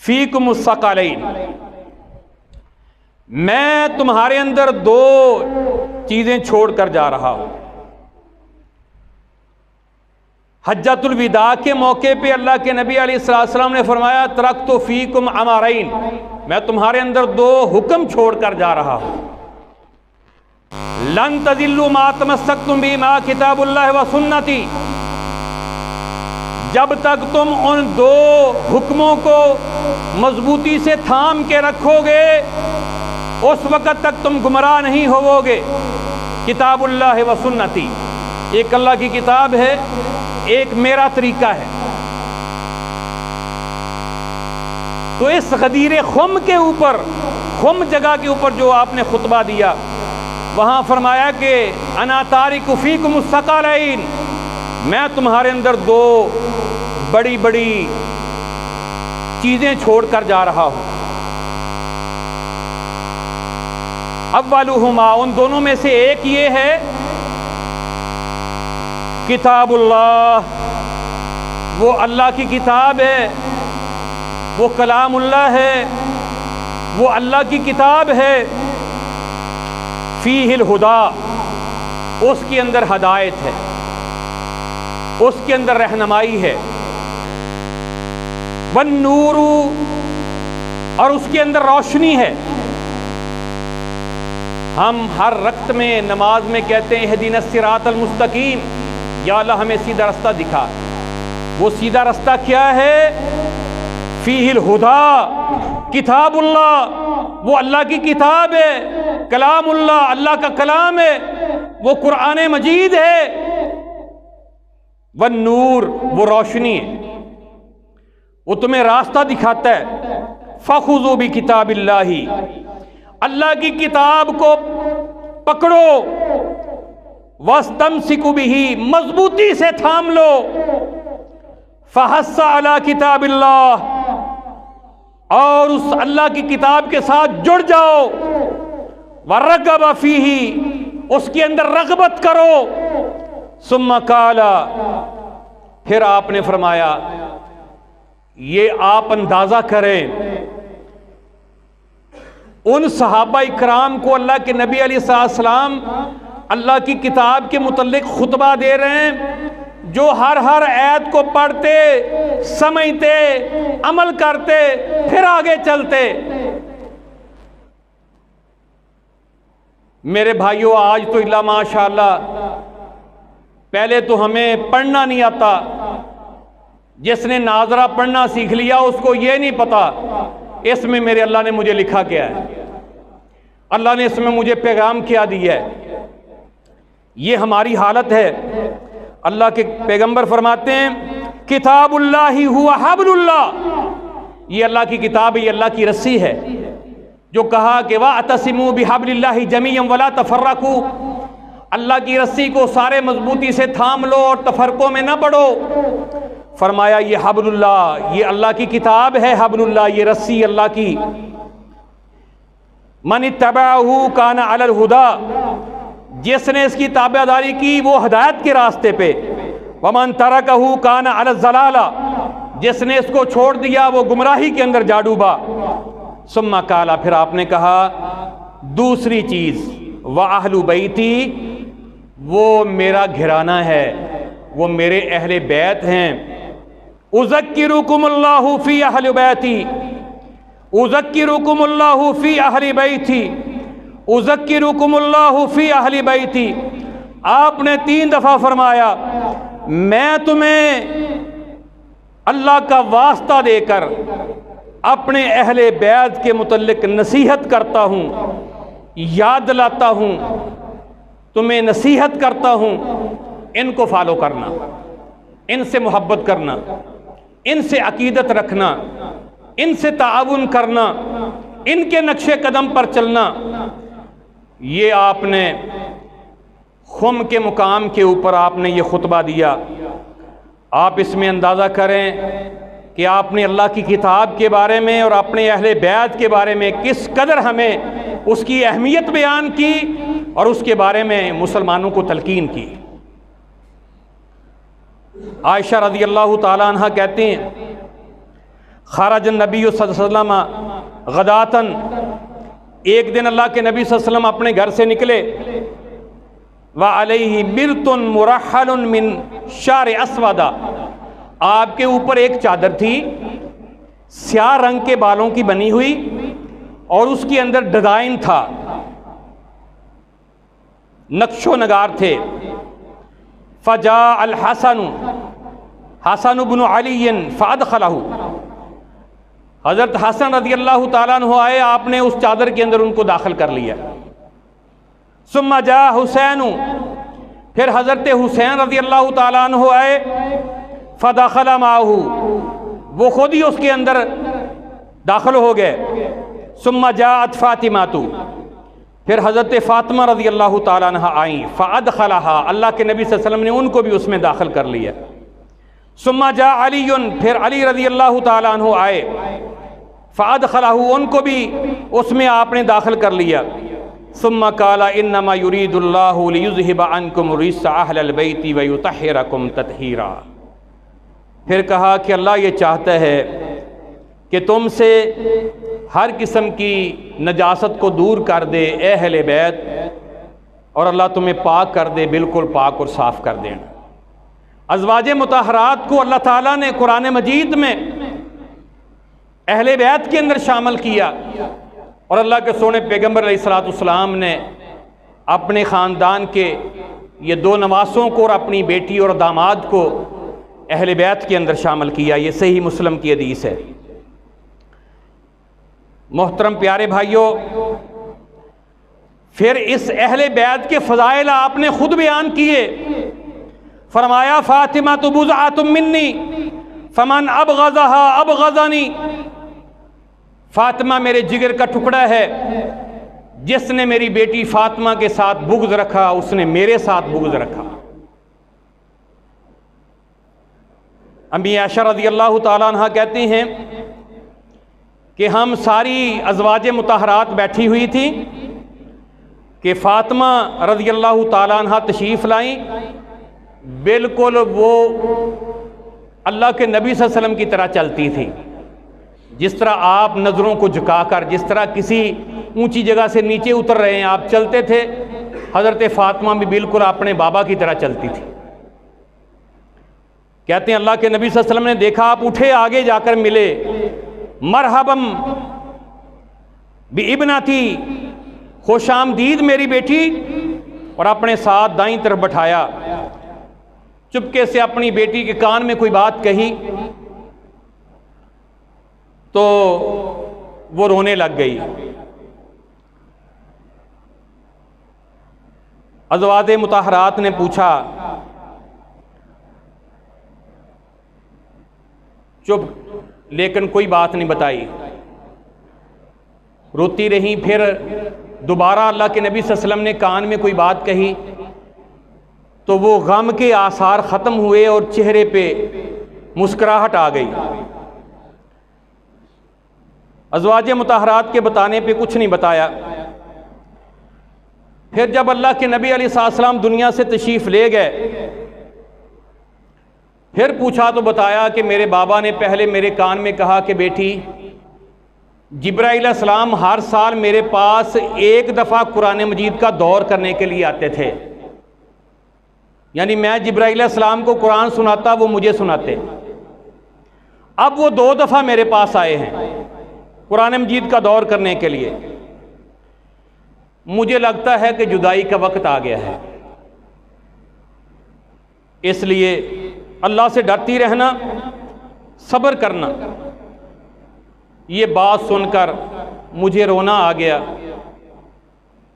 फीकुम मुस्तक़लैन, मैं तुम्हारे अंदर दो चीजें छोड़कर जा रहा हूं। हज्जतुल विदा के मौके पे अल्लाह के नबी अलैहिस्सलाम ने फरमाया, तरक्तु फीकुम अमरैन, मैं तुम्हारे अंदर दो हुक्म छोड़कर जा रहा हूं। लन तज़िल्लू मा तमस्सक्तुम बिमा किताबुल्लाह व सुन्नती, जब तक तुम उन दो हुक्मों को मजबूती से थाम के रखोगे उस वक़्त तक तुम गुमराह नहीं होवोगे। किताबुल्लाह व सुन्नती, एक अल्लाह की किताब है, एक मेरा तरीका है। तो इस गदीर खुम के ऊपर, खुम जगह के ऊपर जो आपने खुतबा दिया, वहाँ फरमाया कि अना तारिकु फीकुम सक़लैन, मैं तुम्हारे अंदर दो बड़ी बड़ी चीज़ें छोड़कर जा रहा हूँ। अव्वलुहुमा, उन दोनों में से एक ये है किताबुल्लाह, वो अल्लाह की किताब है, वो कलामुल्लाह है, वो अल्लाह की किताब है। फीहिल हुदा, उसके अंदर हदायत है, उसके अंदर रहनुमाई है। वन नूरू, और उसके अंदर रोशनी है। हम हर रक्त में नमाज में कहते हैं इहदिनस सिरातल मुस्तकीम, या अल्लाह हमें सीधा रास्ता दिखा। वो सीधा रास्ता क्या है? फीहिल हुदा किताबुल्लाह, वो अल्लाह की किताब है। कलामुल्लाह, अल्लाह का कलाम है, वो कुरान मजीद है। वन नूर, वो रोशनी है, वो तुम्हें रास्ता दिखाता है। फखुज़ू बि किताबिल्लाही, अल्लाह की किताब को पकड़ो। वस्तमसिकु बिही, मजबूती से थाम लो। फहस्सा अला किताबिल्लाह, और उस अल्लाह की किताब के साथ जुड़ जाओ। वरगब फीही, उसके अंदर रगबत करो। सुम्मा काला, फिर आपने फरमाया, ये आप अंदाजा करें, उन सहाबा इकराम को अल्लाह के नबी अलैहिस्सलाम अल्लाह की किताब के मुतल्लिक खुतबा दे रहे हैं, जो हर हर आयत को पढ़ते, समझते, अमल करते, फिर आगे चलते। मेरे भाइयों, आज तो इल्ला माशाअल्लाह, पहले तो हमें पढ़ना नहीं आता। जिसने नाजरा पढ़ना सीख लिया उसको ये नहीं पता इसमें मेरे अल्लाह ने मुझे लिखा क्या है, अल्लाह ने इसमें मुझे पैगाम क्या दिया है। ये हमारी हालत है। अल्लाह के पैगंबर फरमाते हैं किताबुल्लाही हुवा हब्लुल्लाह, ये अल्लाह की किताब है, ये अल्लाह की रस्सी है। जो कहा कि वाअतसिमू बिहब्लिल्लाहि जमीअन वला तफर्रकू, अल्लाह की रस्सी को सारे मजबूती से थाम लो और तफरकों में न पड़ो। फरमाया ये हब्लुल्लाह, ये अल्लाह की किताब है। हब्लुल्लाह, ये रस्सी अल्लाह की। मन इत्तबअहू काना अलल हुदा, जिसने इसकी ताबेदारी की वो हिदायत के रास्ते पे। वमन तरकहू काना अलल ज़लाला, जिसने इसको छोड़ दिया वो गुमराही के अंदर जा डूबा। सुम्मा काला, फिर आपने कहा दूसरी चीज, व अहलु बैती, वो मेरा घराना है, वो मेरे अहले बैत हैं। उज़क्किरुकुमुल्लाहु फी अहलि बैती, उज़क्किरुकुमुल्लाहु फी अहलि बैती, उज़क्किरुकुमुल्लाहु फी अहलि बैती। आपने 3 दफा फरमाया, मैं तुम्हें अल्लाह का वास्ता देकर अपने अहले बैत के मुतल्लिक नसीहत करता हूँ, याद दिलाता हूँ, तुम्हें नसीहत करता हूँ, इनको फॉलो करना, इनसे मोहब्बत करना, इनसे अकीदत रखना, इनसे ताउन करना, इनके नक्शे कदम पर चलना। ये आपने खुम के मुकाम के ऊपर आपने ये खुतबा दिया। आप इसमें अंदाज़ा करें कि आपने अल्लाह की किताब के बारे में और अपने अहले बैत के बारे में किस कदर हमें उसकी अहमियत बयान की और उसके बारे में मुसलमानों को तलकीन की। आयशा रज़ियल्लाहु ताला अन्हा कहती हैं, खरज नबी सल्लल्लाहु अलैहि वसल्लम गदातन, एक दिन अल्लाह के नबी सल्लल्लाहु अलैहि वसल्लम अपने घर से निकले। व अलैहि बिरतुन मुरहलुन मिन शार अस्वदा, आपके ऊपर एक चादर थी स्याह रंग के बालों की बनी हुई और उसके अंदर डिजाइन था। नक्शो नगार थे। फ़जा अल हसन बिन अली फ़अदख़लहु, हज़रत हसन रज़ी अल्लाह ताला अन्हु आए, आपने उस चादर के अंदर उनको दाखिल कर लिया। सुम्मा जा हुसैन, फिर हज़रत हुसैन रज़ी अल्लाह ताला अन्हु आए, फ़दख़ल माहू, वो खुद ही उसके अंदर दाखिल हो गए। सुम्मा जाअत फ़ातिमातु, फिर हज़रत फ़ातिमा रज़ी अल्लाह ताला अन्हा आई, फ़अदख़लहा, अल्लाह के नबी सल्लल्लाहु अलैहि वसल्लम ने उनको भी उसमें दाखिल कर लिया। सुम्मा जा अलीयुन, फिर अली रज़ी अल्लाह ताला अन्हु आए, फ़अदख़लहु, उनको भी उसमें आपने दाखिल कर लिया। सुम्मा क़ाला इन्नमा युरीदुल्लाहु लियुज़हिबा अन्कुम रिज्सा अहलल बैति व युतहिरकुम तत्हीरा, फिर कहा कि अल्लाह ये चाहता है कि तुमसे हर किस्म की नजासत को दूर कर दे ए अहले बैत, और अल्लाह तुम्हें पाक कर दे, बिल्कुल पाक और साफ़ कर देना। अज़वाजे मुतहरात को अल्लाह ताला ने कुरान मजीद में अहले बैत के अंदर शामिल किया, और अल्लाह के सोने पैगम्बर अलैहिस्सलाम ने अपने ख़ानदान के ये दो नवासों को और अपनी बेटी और दामाद को अहले बैत के अंदर शामिल किया। ये सही मुस्लिम की हदीस है। मोहतरम प्यारे भाइयों, फिर इस अहले बैत के फ़ज़ाइल आपने खुद बयान किए। फरमाया फ़ातिमा तो बुज़अतुम मिन्नी फ़मन अबग़ज़हा अबग़ज़नी, फ़ातिमा मेरे जिगर का टुकड़ा है, जिसने मेरी बेटी फ़ातिमा के साथ बुग़्ज़ रखा उसने मेरे साथ बुग़्ज़ रखा। अम्मी आयशा रज़ी अल्लाह ताला अन्हा कहती हैं कि हम सारी अज़वाज मुतहरात बैठी हुई थी कि फ़ातिमा रज़ी अल्लाह ताला अन्हा तशरीफ़ लाई, बिल्कुल वो अल्लाह के नबी सल्लल्लाहु अलैहि वसल्लम की तरह चलती थी। जिस तरह आप नज़रों को झुकाकर, जिस तरह किसी ऊंची जगह से नीचे उतर रहे हैं आप चलते थे, हज़रत फ़ातिमा भी बिल्कुल अपने बाबा की तरह चलती थी। कहते हैं अल्लाह के नबी सल्लल्लाहु अलैहि वसल्लम ने देखा, आप उठे, आगे जाकर मिले, मरहबम बि इब्नती, खुश आमदीद मेरी बेटी, और अपने साथ दाईं तरफ बैठाया। चुपके से अपनी बेटी के कान में कोई बात कही तो वो रोने लग गई। अज़वाजे मुतहरात ने पूछा, चुप, लेकिन कोई बात नहीं बताई, रोती रही। फिर दोबारा अल्लाह के नबी सल्लल्लाहु अलैहि वसल्लम ने कान में कोई बात कही तो वो गम के आसार ख़त्म हुए और चेहरे पे मुस्कुराहट आ गई। अज़वाजे मुतहरात के बताने पे कुछ नहीं बताया। फिर जब अल्लाह के नबी अलैहिस्सलाम दुनिया से तशरीफ़ ले गए, फिर पूछा तो बताया कि मेरे बाबा ने पहले मेरे कान में कहा कि बेटी, जिब्राईल अलैहिस्सलाम हर साल मेरे पास एक दफ़ा कुरान मजीद का दौर करने के लिए आते थे, यानी मैं जिब्राईल अलैहिस्सलाम को कुरान सुनाता, वो मुझे सुनाते। अब वो 2 दफ़ा मेरे पास आए हैं कुरान मजीद का दौर करने के लिए। मुझे लगता है कि जुदाई का वक्त आ गया है, इसलिए अल्लाह से डरती रहना, सब्र करना। ये बात सुनकर मुझे रोना आ गया।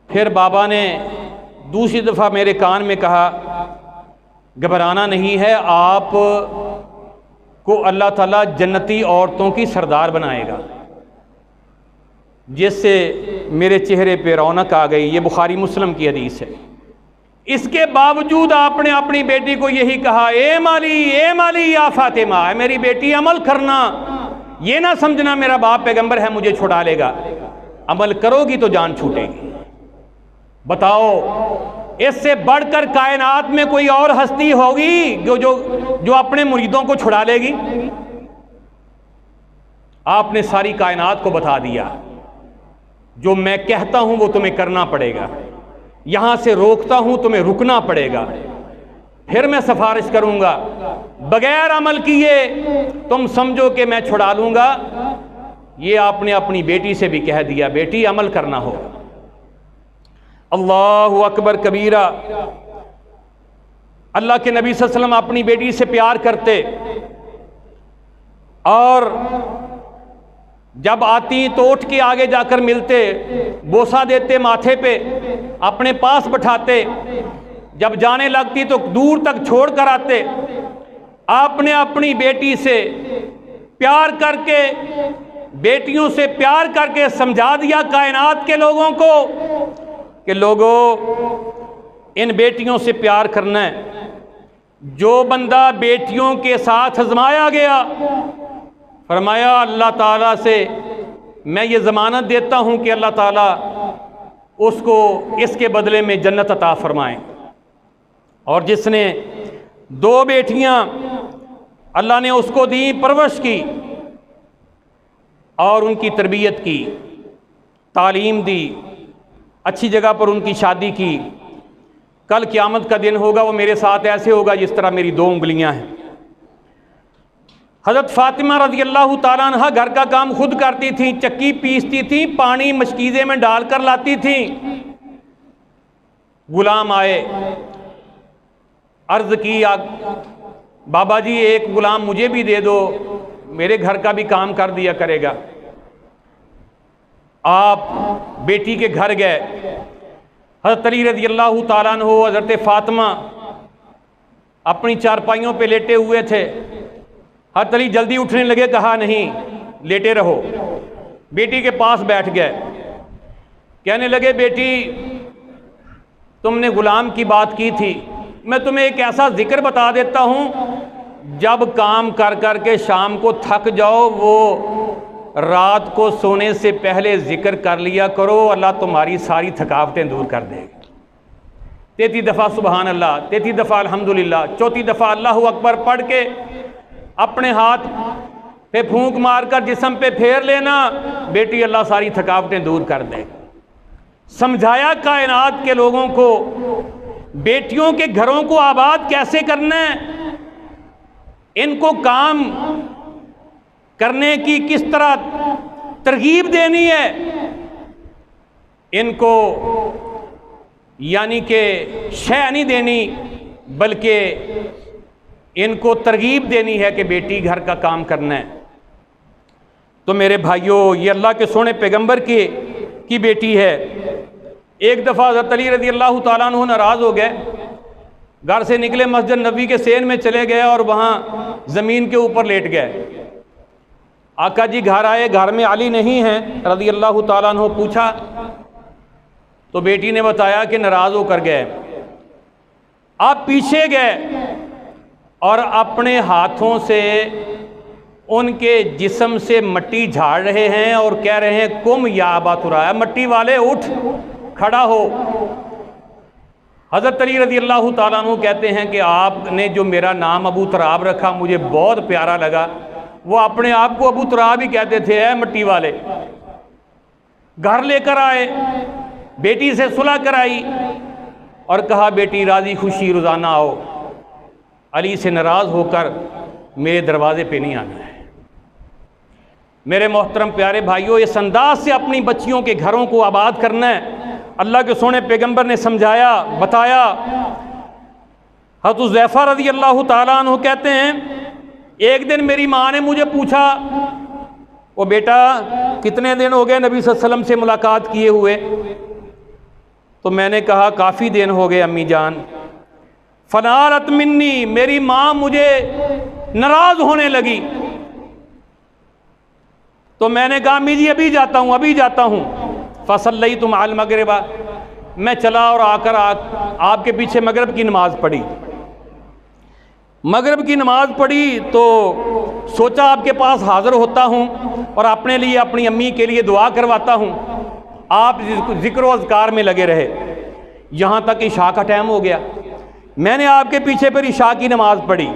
फिर बाबा ने दूसरी दफ़ा मेरे कान में कहा, घबराना नहीं है, आप को अल्लाह ताला जन्नती औरतों की सरदार बनाएगा, जिससे मेरे चेहरे पे रौनक आ गई। ये बुखारी मुस्लिम की हदीस है। इसके बावजूद आपने अपनी बेटी को यही कहा, ए माली या फातिमा, मेरी बेटी अमल करना, ये ना समझना मेरा बाप पैगंबर है मुझे छुड़ा लेगा, अमल करोगी तो जान छूटेगी। बताओ, इससे बढ़कर कायनात में कोई और हस्ती होगी जो अपने मुरीदों को छुड़ा लेगी? आपने सारी कायनात को बता दिया, जो मैं कहता हूं वो तुम्हें करना पड़ेगा, यहां से रोकता हूं तुम्हें रुकना पड़ेगा, फिर मैं सिफारिश करूंगा, बगैर अमल किए तुम समझो कि मैं छुड़ा लूंगा। ये आपने अपनी बेटी से भी कह दिया, बेटी अमल करना होगा। अल्लाहु अकबर कबीरा। अल्लाह के नबी सल्लल्लाहु अलैहि वसल्लम अपनी बेटी से प्यार करते और जब आती तो उठ के आगे जाकर मिलते, बोसा देते माथे पे, अपने पास बैठाते, जब जाने लगती तो दूर तक छोड़ कर आते। आपने अपनी बेटी से प्यार करके, बेटियों से प्यार करके समझा दिया कायनात के लोगों को कि लोगों, इन बेटियों से प्यार करना है। जो बंदा बेटियों के साथ आजमाया गया, फरमाया अल्लाह ताला से मैं ये ज़मानत देता हूँ कि अल्लाह ताला उसको इसके बदले में जन्नत अता फरमाएं। और जिसने 2 बेटियाँ अल्लाह ने उसको दी, परवरिश की और उनकी तरबियत की, तालीम दी, अच्छी जगह पर उनकी शादी की, कल क़यामत का दिन होगा वो मेरे साथ ऐसे होगा जिस तरह मेरी 2 उंगलियां हैं। हज़रत फ़ातिमा रज़ी अल्लाह ताला अन्हा घर का काम खुद करती थी, चक्की पीसती थी, पानी मशकीज़े में डालकर लाती थी। गुलाम आए, अर्ज़ की बाबा जी एक गुलाम मुझे भी दे दो, मेरे घर का भी काम कर दिया करेगा। आप बेटी के घर गए, हज़रत अली रज़ी अल्लाह ताला अन्हु, हज़रत फ़ातिमा अपनी चारपाइयों पे लेटे हुए थे। हज़रत अली जल्दी उठने लगे, कहा नहीं लेटे रहो। बेटी के पास बैठ गए, कहने लगे बेटी तुमने गुलाम की बात की थी, मैं तुम्हें एक ऐसा जिक्र बता देता हूँ, जब काम कर कर के शाम को थक जाओ, वो रात को सोने से पहले जिक्र कर लिया करो, अल्लाह तुम्हारी सारी थकावटें दूर कर देगा। 33 दफ़ा सुबहान अल्लाह, 33 दफ़ा अल्हम्दुलिल्लाह, 34 दफ़ा अल्लाहु अकबर पढ़ के अपने हाथ पे फूंक मारकर जिस्म पे फेर लेना, बेटी अल्लाह सारी थकावटें दूर कर देगा। समझाया कायनात के लोगों को बेटियों के घरों को आबाद कैसे करना है, इनको काम करने की किस तरह तरगीब देनी है, इनको यानी कि शय नहीं देनी बल्कि इनको तरगीब देनी है कि बेटी घर का काम करना है। तो मेरे भाइयों, ये अल्लाह के सोने पैगंबर की बेटी है। एक दफ़ा हज़रत अली रज़ी अल्लाह ताला अन्हु नाराज़ हो गए, घर से निकले, मस्जिद नबी के सेन में चले गए और वहाँ ज़मीन के ऊपर लेट गए। आका जी घर आए, घर में अली नहीं है रज़ी अल्लाह ताला अन्हु। पूछा तो बेटी ने बताया कि नाराज़ होकर गए। आप पीछे गए और अपने हाथों से उनके जिस्म से मट्टी झाड़ रहे हैं और कह रहे हैं कुम या अबा तुराब, मट्टी वाले उठ खड़ा हो। हज़रत अली रज़ी अल्लाह ताला अन्हु कहते हैं कि आपने जो मेरा नाम अबू तुराब रखा मुझे बहुत प्यारा लगा। वो अपने आप को अबू तुराब ही कहते थे, ऐ मट्टी वाले। घर लेकर आए, बेटी से सुलह कराई और कहा बेटी राजी खुशी रोज़ाना आओ, अली से नाराज़ होकर मेरे दरवाजे पे नहीं आना है। मेरे मोहतरम प्यारे भाइयों, इस अंदाज से अपनी बच्चियों के घरों को आबाद करना है। अल्लाह के सोने पैगंबर ने समझाया, बताया। हज़रत हुज़ैफ़ा रज़ी अल्लाह ताला अन्हु कहते हैं एक दिन मेरी माँ ने मुझे पूछा, ओ बेटा कितने दिन हो गए नबी सल्लल्लाहु अलैहि वसल्लम से मुलाकात किए हुए? तो मैंने कहा काफ़ी दिन हो गए अम्मी जान। फनारत मिन्नी, मेरी माँ मुझे नाराज़ होने लगी। तो मैंने कहा अम्मी जी अभी जाता हूँ, अभी जाता हूँ। फसल्लई तुम आल मगरिबा, मैं चला और आकर आपके पीछे मगरिब की नमाज़ पढ़ी। मगरिब की नमाज़ पढ़ी तो सोचा आपके पास हाज़िर होता हूँ और अपने लिए अपनी अम्मी के लिए दुआ करवाता हूँ। आप ज़िक्र व अज़कार में लगे रहे, यहाँ तक इशा का टाइम हो गया। मैंने आपके पीछे पर इशा की नमाज़ पढ़ी।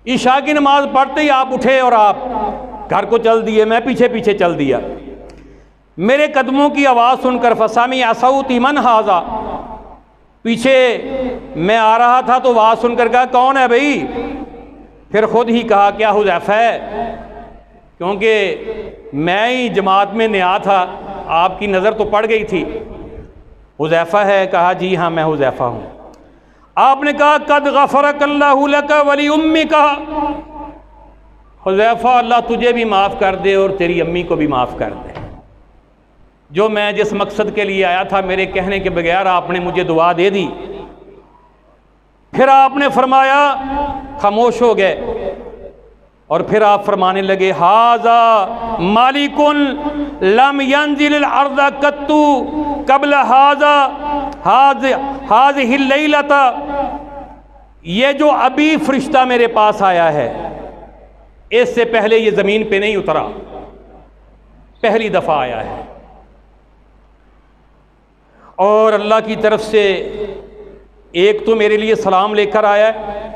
इशा की नमाज़ पढ़ते ही आप उठे और आप घर को चल दिए, मैं पीछे पीछे चल दिया। मेरे कदमों की आवाज़ सुनकर फसामी असौती मन हाजा, पीछे मैं आ रहा था तो आवाज़ सुनकर कहा कौन है भाई? फिर ख़ुद ही कहा क्या हुज़ैफ़ा है, क्योंकि मैं ही जमात में नया था, आपकी नज़र तो पड़ गई थी। हुज़ैफ़ा है? कहा जी हाँ मैं हुज़ैफ़ा हूँ। आपने कहा कद गफ़रकल्लाहु लका वली उम्मिका, हुज़ैफ़ा अल्लाह तुझे भी माफ़ कर दे और तेरी अम्मी को भी माफ़ कर दे। जो मैं जिस मकसद के लिए आया था मेरे कहने के बगैर आपने मुझे दुआ दे दी। फिर आपने फरमाया, खामोश हो गए और फिर आप फरमाने लगे हाजा मालिकुन लम यंजिल अर्दा कत्तु कबल हाजा हाज हिल्लैलता, ये जो अभी फरिश्ता मेरे पास आया है इससे पहले ये ज़मीन पे नहीं उतरा, पहली दफ़ा आया है। और अल्लाह की तरफ से एक तो मेरे लिए सलाम लेकर आया है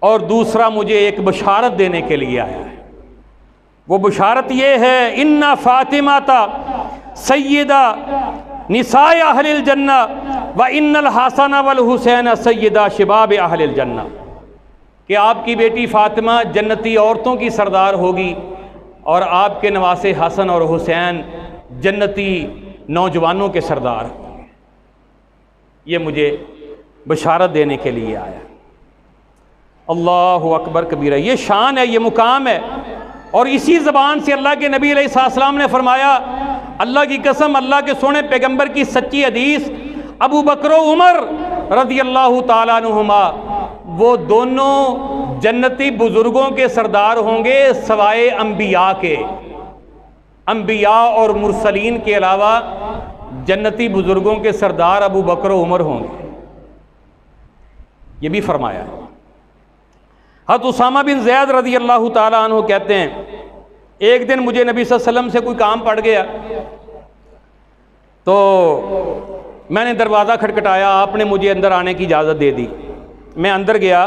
और दूसरा मुझे एक बशारत देने के लिए आया है। वो बशारत ये है, इन्ना फातिमा ता सैयदा निसाए अहलिल जन्ना व इन्नल हसन वल हुसैन सैयदा शबाब अहलिल जन्ना, कि आपकी बेटी फातिमा जन्नती औरतों की सरदार होगी और आपके नवासे हसन और हुसैन जन्नती नौजवानों के सरदार होंगे। ये मुझे बशारत देने के लिए आया। अल्लाहु अकबर कबीरा, ये शान है, ये मुकाम है। और इसी ज़बान से अल्लाह के नबी अलैहिस्सलाम ने फरमाया, अल्लाह की कसम, अल्लाह के सोने पैगंबर की सच्ची हदीस, अबू बकर उमर रज़ी अल्लाहु ताला अन्हुमा वो दोनों जन्नती बुजुर्गों के सरदार होंगे सवाए अंबिया के। अंबिया और मुरसलीन के अलावा जन्नती बुजुर्गों के सरदार अबू बकर उमर होंगे, ये भी फरमाया। हज़रत उसामा बिन ज़ैद रज़ी अल्लाह ताला अन्हु कहते हैं, एक दिन मुझे नबी सल्लल्लाहु अलैहि वसल्लम से कोई काम पड़ गया तो मैंने दरवाज़ा खटखटाया, आपने मुझे अंदर आने की इजाज़त दे दी। मैं अंदर गया,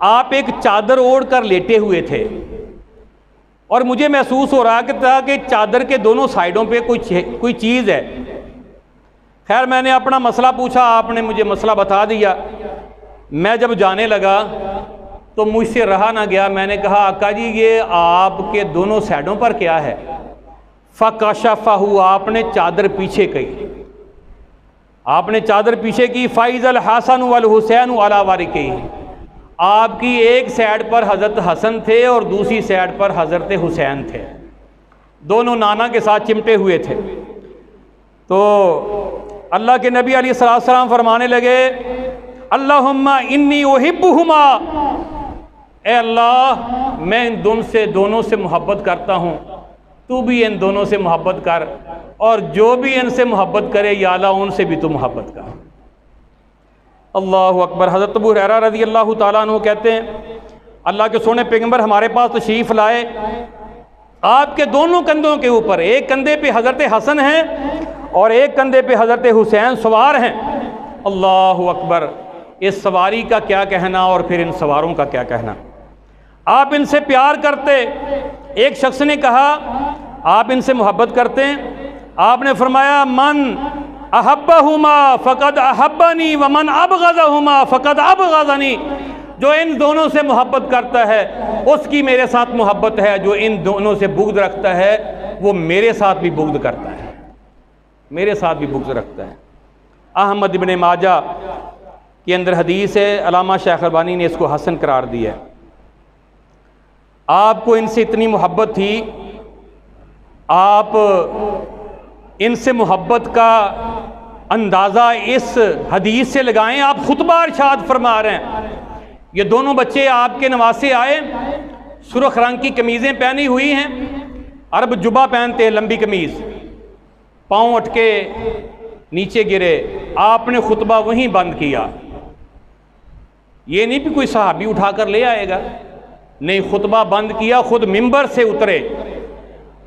आप एक चादर ओढ़ कर लेटे हुए थे और मुझे महसूस हो रहा था कि चादर के दोनों साइडों पे कोई चीज़ है। खैर मैंने अपना मसला पूछा, आपने मुझे मसला बता दिया। मैं जब जाने लगा तो मुझसे रहा ना गया, मैंने कहा आका जी ये आपके दोनों साइडों पर क्या है? फ़कशफ़हु, आपने चादर पीछे की, आपने चादर पीछे की। फ़ाइज़ल हसन वल हुसैन अला वारिकी, आपकी एक साइड पर हज़रत हसन थे और दूसरी साइड पर हज़रत हुसैन थे, दोनों नाना के साथ चिमटे हुए थे। तो अल्लाह के नबी अलैहिस्सलाम फरमाने लगे, अल्लाहुम्मा इन्नी उहिब्बुहुमा, ए अल्लाह मैं इन दोनों से मोहब्बत करता हूँ, तू भी इन दोनों से मोहब्बत कर, और जो भी इनसे मोहब्बत करे या अल्लाह उनसे भी तू मोहब्बत कर। अल्लाहु अकबर। हज़रत अबू हुरैरा रज़ी अल्लाह ताला अन्हु कहते हैं, अल्लाह के सोने पैगंबर हमारे पास तशरीफ़ लाए, आपके दोनों कंधों के ऊपर, एक कंधे पे हज़रत हसन हैं और एक कंधे पे हज़रत हुसैन सवार हैं। अल्लाहु अकबर। इस सवारी का क्या कहना और फिर इन सवारों का क्या कहना। आप इनसे प्यार करते, एक शख्स ने कहा आप इनसे मोहब्बत करते हैं? आपने फरमाया मन अहब्बहुमा फ़क़द अहब्बनी व मन अबग़ज़हुमा फ़क़द अबग़ज़नी, जो इन दोनों से मोहब्बत करता है उसकी मेरे साथ मोहब्बत है, जो इन दोनों से बुग़्ज़ रखता है वो मेरे साथ भी बुग़्ज़ करता है, मेरे साथ भी बुग़्ज़ रखता है। अहमद इब्न माजा के अंदर हदीस है, अल्लामा शेख अलबानी ने इसको हसन करार दिया। आपको इनसे इतनी मोहब्बत थी, आप इनसे मोहब्बत का अंदाज़ा इस हदीस से लगाएं। आप खुतबा इरशाद फरमा रहे हैं, ये दोनों बच्चे आपके नवासे आए, सुर्ख रंग की कमीज़ें पहनी हुई हैं, अरब जुबा पहनते हैं, लंबी कमीज़, पाँव अटके नीचे गिरे, आपने खुतबा वहीं बंद किया। ये नहीं कि कोई सहाबी उठाकर ले आएगा, नहीं, खुतबा बंद किया, खुद मिंबर से उतरे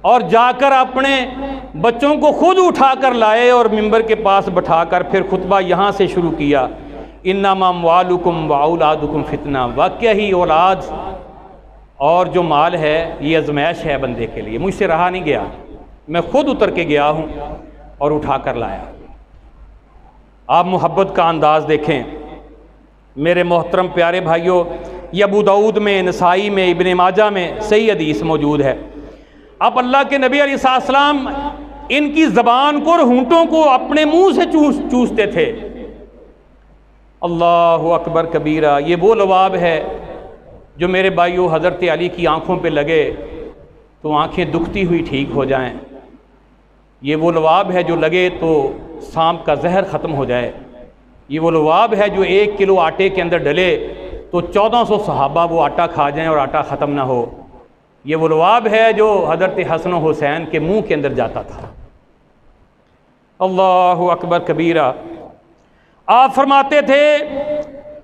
और जाकर अपने बच्चों को खुद उठाकर लाए और मिंबर के पास बैठाकर फिर खुतबा यहाँ से शुरू किया। इन्नमा अम्वालुकुम व औलादुकुम फितना, वाकया ही औलाद और जो माल है ये आजमाइश है बंदे के लिए। मुझसे रहा नहीं गया, मैं खुद उतर के गया हूँ और उठाकर लाया। आप मोहब्बत का अंदाज़ देखें मेरे मोहतरम प्यारे भाइयों। ये अबू दाऊद में, नसाई में, इब्न माजा में सही हदीस मौजूद है। आप अल्लाह के नबी अलैहिस्सलाम इनकी ज़बान को और होंठों को अपने मुंह से चूसते थे। अल्लाहु अकबर कबीरा। ये वो लवाब है जो मेरे भाइयों हज़रत अली की आँखों पे लगे तो आँखें दुखती हुई ठीक हो जाएं। ये वो लवाब है जो लगे तो सांप का जहर ख़त्म हो जाए। ये वो लवाब है जो 1 किलो आटे के अंदर डले तो 1400 सहाबा वो आटा खा जाएं और आटा ख़त्म ना हो। ये वो लवाब है जो हज़रत हसन हुसैन के मुंह के अंदर जाता था। अल्लाहु अकबर कबीरा। आप फरमाते थे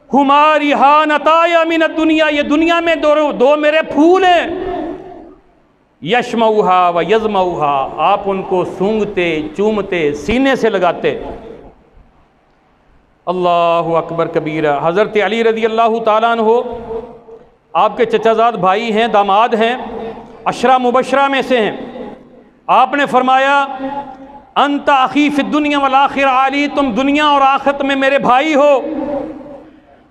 हुमारी हा नताया मिन दुनिया, ये दुनिया में दो मेरे फूल हैं, यशमऊहा व यज़मऊहा। आप उनको सूंघते चूमते सीने से लगाते। अल्लाहु अकबर कबीरा। हज़रत अली रज़ी अल्लाह ताला अन्हु आपके चचाजाद भाई हैं, दामाद हैं, अशरा मुबशरा में से हैं। आपने फरमाया अंत अखी फिद दुनिया वल आखिरा अली, तुम दुनिया और आखिरत में मेरे भाई हो।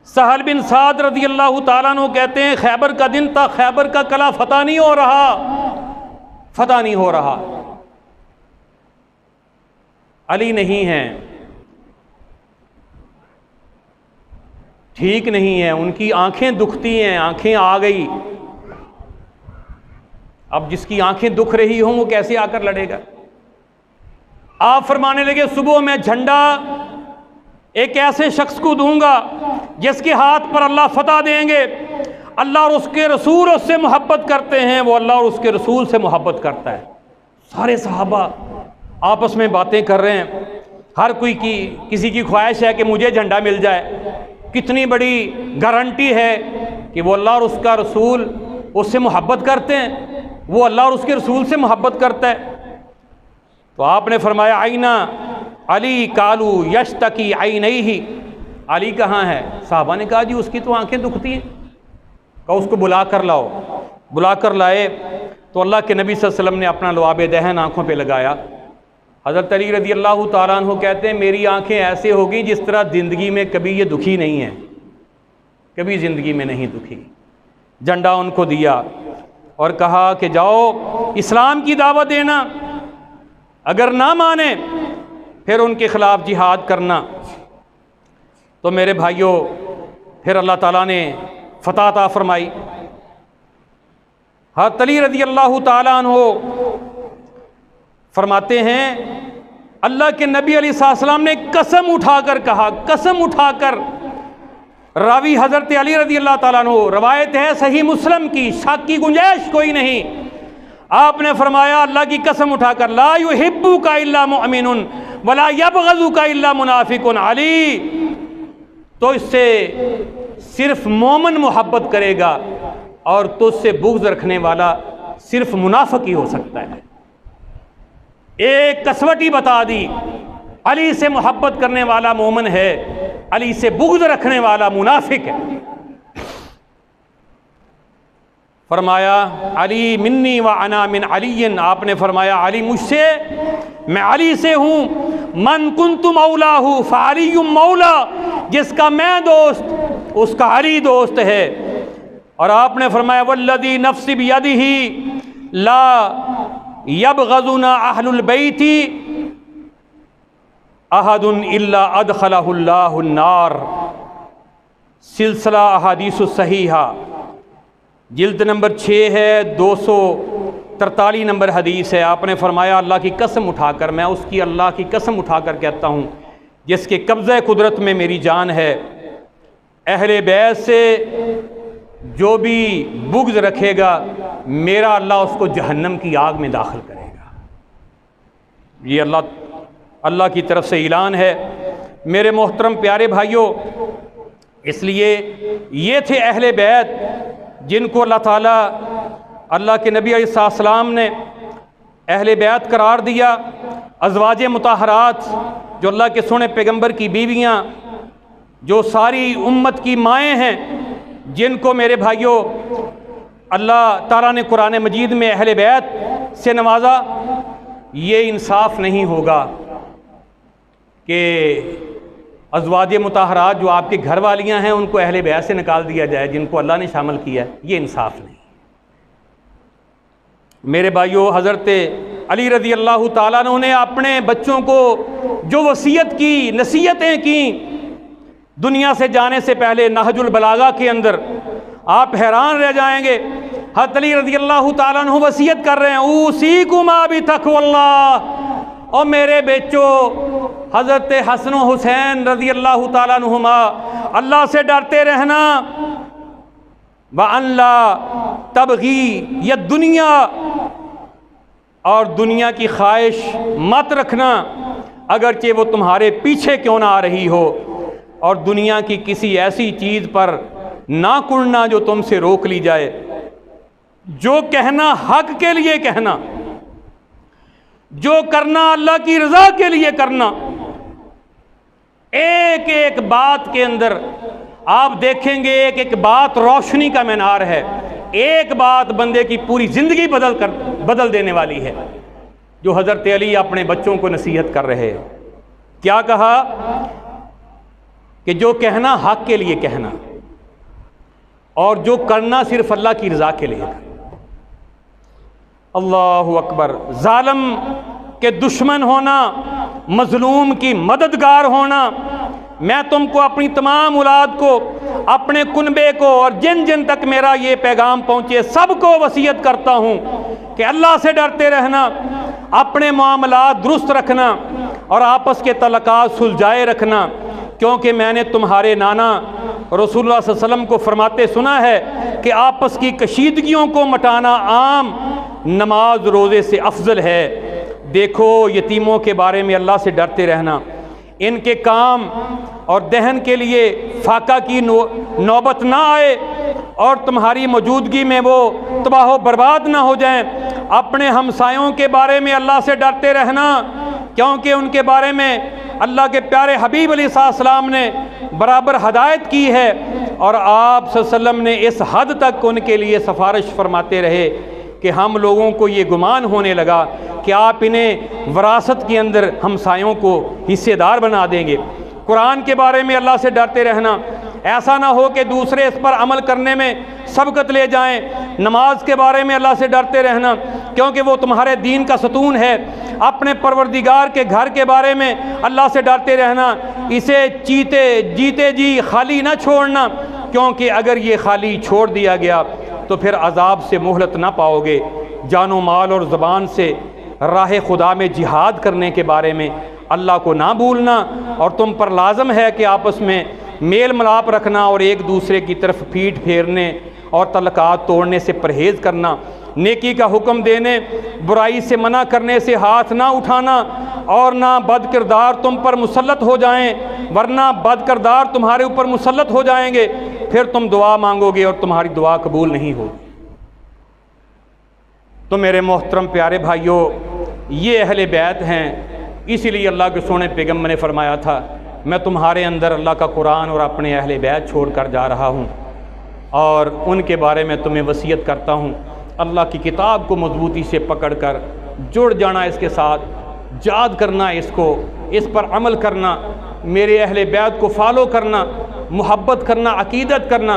सहल बिन साद रज़ी अल्लाह ताला अन्हु कहते हैं खैबर का दिन था, खैबर का कला फतह नहीं हो रहा, फतह नहीं हो रहा। अली नहीं है, ठीक नहीं है, उनकी आंखें दुखती हैं, आंखें आ गई। अब जिसकी आंखें दुख रही हों वो कैसे आकर लड़ेगा। आप फरमाने लगे सुबह मैं झंडा एक ऐसे शख्स को दूंगा जिसके हाथ पर अल्लाह फतह देंगे। अल्लाह और उसके रसूल उससे मोहब्बत करते हैं, वो अल्लाह और उसके रसूल से मोहब्बत करता है। सारे सहाबा आपस में बातें कर रहे हैं, हर कोई की किसी की ख्वाहिश है कि मुझे झंडा मिल जाए। कितनी बड़ी गारंटी है कि वो अल्लाह और उसका रसूल उससे मोहब्बत करते हैं, वो अल्लाह और उसके रसूल से मोहब्बत करता है। तो आपने फरमाया आईना अली कालू यश्तकी आईनैहि, अली कहाँ है। साहबा ने कहा जी उसकी तो आंखें दुखती हैं। कहा उसको बुला कर लाओ। बुला कर लाए तो अल्लाह के नबी सल्लल्लाहु अलैहि वसल्लम ने अपना लवाब दहन आँखों पे लगाया। हज़रत अली रज़ी अल्लाह ताला अन्हु कहते हैं मेरी आंखें ऐसे हो गई जिस तरह ज़िंदगी में कभी ये दुखी नहीं है, कभी ज़िंदगी में नहीं दुखी। झंडा उनको दिया और कहा कि जाओ इस्लाम की दावत देना, अगर ना माने फिर उनके ख़िलाफ़ जिहाद करना। तो मेरे भाइयों फिर अल्लाह ताला ने फ़तह अता फरमाई। हज़रत अली रज़ी अल्लाह ताला अन्हु फरमाते हैं अल्लाह के नबी अलैहिस्सलाम ने कसम उठाकर कहा, कसम उठाकर। रावी हज़रत अली रज़ी अल्लाह ताला अन्हु, रवायत है सही मुस्लिम की, शक की गुंजाइश कोई नहीं। आपने फरमाया अल्लाह की कसम उठाकर ला युहिब्बुका इल्ला मुअमिनुन वला यबग़ज़ुका इल्ला मुनाफिकुन अली, तो इससे सिर्फ मोमिन मोहब्बत करेगा और तुझसे बुग़्ज़ रखने वाला सिर्फ मुनाफिक ही हो सकता है। एक कसवटी बता दी, अली से मोहब्बत करने वाला मोमिन है, अली से बुग़्ज़ रखने वाला मुनाफिक है। फरमाया अली मिन्नी व अना मिन अलीन, आपने फरमाया अली मुझसे, मैं अली से हूँ। मन कुन्तु मौलाहु फ़अलियुम मौला, जिसका मैं दोस्त उसका अली दोस्त है। और आपने फरमाया वल्लज़ी नफ्सी बियदिही ला यबग़ज़ुना अहलुल बैति अहदुन इल्ला अदखलहुल्लाहु अन्नार। सिलसिला अहादीसुस सहीहा जिल्द नंबर 6 है, 243 नंबर हदीस है। आपने फरमाया अल्लाह की कसम उठाकर, मैं उसकी अल्लाह की कसम उठाकर कहता हूँ जिसके कब्ज़े कुदरत में मेरी जान है, अहले बैत से जो भी बुग़्ज़ रखेगा मेरा अल्लाह उसको जहन्नम की आग में दाखिल करेगा। ये अल्लाह की तरफ से ऐलान है। मेरे मोहतरम प्यारे भाइयों, इसलिए ये थे अहले बैत जिनको अल्लाह ताला, अल्लाह के नबी अलैहिस्सलाम ने अहले बैत करार दिया। अज़वाज मुताहरात जो अल्लाह के सोने पैगंबर की बीवियाँ, जो सारी उम्मत की माएँ हैं, जिनको मेरे भाइयों अल्लाह ताला ने कुरान मजीद में अहले बैत से नवाजा। ये इंसाफ नहीं होगा कि अज़वाज मुताहरात जो आपकी घर वालियाँ हैं उनको अहले बैत से निकाल दिया जाए जिनको अल्लाह ने शामिल किया है। ये इंसाफ नहीं। मेरे भाइयों, हज़रत अली रज़ी अल्लाह ताला अन्हु ने अपने बच्चों को जो वसीयत की, नसीहतें की दुनिया से जाने से पहले, नहजुल बलागा के अंदर आप हैरान रह जाएंगे। हज़रत अली रज़ी अल्लाह ताला अन्हु वसीयत कर रहे हैं, ऊसीकुमा बितक़वल्लाह, और मेरे बेचो हज़रत हसन हुसैन रज़ी अल्लाह ताला अन्हुमा, अल्लाह से डरते रहना। व अल्ला तबगी, या दुनिया और दुनिया की ख्वाहिश मत रखना, अगरचे वो तुम्हारे पीछे क्यों ना आ रही हो, और दुनिया की किसी ऐसी चीज़ पर ना कुड़ना जो तुमसे रोक ली जाए। जो कहना हक के लिए कहना, जो करना अल्लाह की रज़ा के लिए करना। एक एक बात के अंदर आप देखेंगे एक एक बात रोशनी का मीनार है। एक बात बंदे की पूरी ज़िंदगी बदल देने वाली है, जो हज़रत अली अपने बच्चों को नसीहत कर रहे हैं। क्या कहा कि जो कहना हक के लिए कहना, और जो करना सिर्फ अल्लाह की रज़ा के लिए करना। अल्लाहु अकबर। जालिम के दुश्मन होना, मजलूम की मददगार होना। मैं तुमको, अपनी तमाम औलाद को, अपने कुनबे को, और जिन जिन तक मेरा ये पैगाम पहुँचे सबको वसीयत करता हूँ कि अल्लाह से डरते रहना, अपने मामलात दुरुस्त रखना, और आपस के तल्लुकात सुलझाए रखना। क्योंकि मैंने तुम्हारे नाना रसूलुल्लाह सल्लल्लाहु अलैहि वसल्लम को फरमाते सुना है कि आपस की कशीदगियों को मिटाना आम नमाज रोज़े से अफजल है। देखो, यतीमों के बारे में अल्लाह से डरते रहना, इनके काम और दहन के लिए फाका की नौबत ना आए, और तुम्हारी मौजूदगी में वो तबाह बर्बाद ना हो जाएं। अपने हमसायों के बारे में अल्लाह से डरते रहना, क्योंकि उनके बारे में अल्लाह के प्यारे हबीब अलैहिस्सलाम ने बराबर हदायत की है, और आप सल्लल्लाहु अलैहि वसल्लम ने इस हद तक उनके लिए सिफारिश फरमाते रहे कि हम लोगों को ये गुमान होने लगा कि आप इन्हें विरासत के अंदर हमसायों को हिस्सेदार बना देंगे। कुरान के बारे में अल्लाह से डरते रहना, ऐसा ना हो कि दूसरे इस पर अमल करने में सबकत ले जाएं। नमाज के बारे में अल्लाह से डरते रहना, क्योंकि वो तुम्हारे दीन का सतून है। अपने परवरदिगार के घर के बारे में अल्लाह से डरते रहना, इसे जीते जी खाली ना छोड़ना, क्योंकि अगर ये खाली छोड़ दिया गया तो फिर अजाब से मोहलत ना पाओगे। जानो माल और ज़बान से राह खुदा में जिहाद करने के बारे में अल्लाह को ना भूलना, और तुम पर लाजम है कि आपस में मेल मिलाप रखना, और एक दूसरे की तरफ पीठ फेरने और तल्लुकात तोड़ने से परहेज़ करना। नेकी का हुक्म देने, बुराई से मना करने से हाथ ना उठाना, और ना बद किरदार तुम पर मुसल्लत हो जाएं, वरना बद किरदार तुम्हारे ऊपर मुसल्लत हो जाएंगे, फिर तुम दुआ मांगोगे और तुम्हारी दुआ कबूल नहीं होगी। तो मेरे मोहतरम प्यारे भाइयों, ये अहले बैत हैं। इसीलिए अल्लाह के सोने पैगम्बर ने फरमाया था, मैं तुम्हारे अंदर अल्लाह का कुरान और अपने अहले बैत छोड़ कर जा रहा हूँ, और उनके बारे में तुम्हें वसीयत करता हूँ। अल्लाह की किताब को मजबूती से पकड़ कर जुड़ जाना, इसके साथ याद करना, इसको इस पर अमल करना, मेरे अहले बैत को फॉलो करना, मुहब्बत करना, अकीदत करना।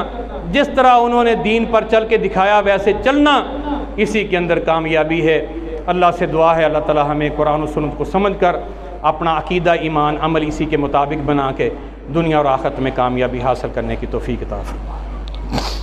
जिस तरह उन्होंने दीन पर चल के दिखाया वैसे चलना, इसी के अंदर कामयाबी है। अल्लाह से दुआ है अल्लाह ताला हमें कुरान और सुन्नत को समझ कर अपना अकीदा, ईमान, अमल इसी के मुताबिक बना के दुनिया और आखिरत में कामयाबी हासिल करने की तौफीक अता फरमाए।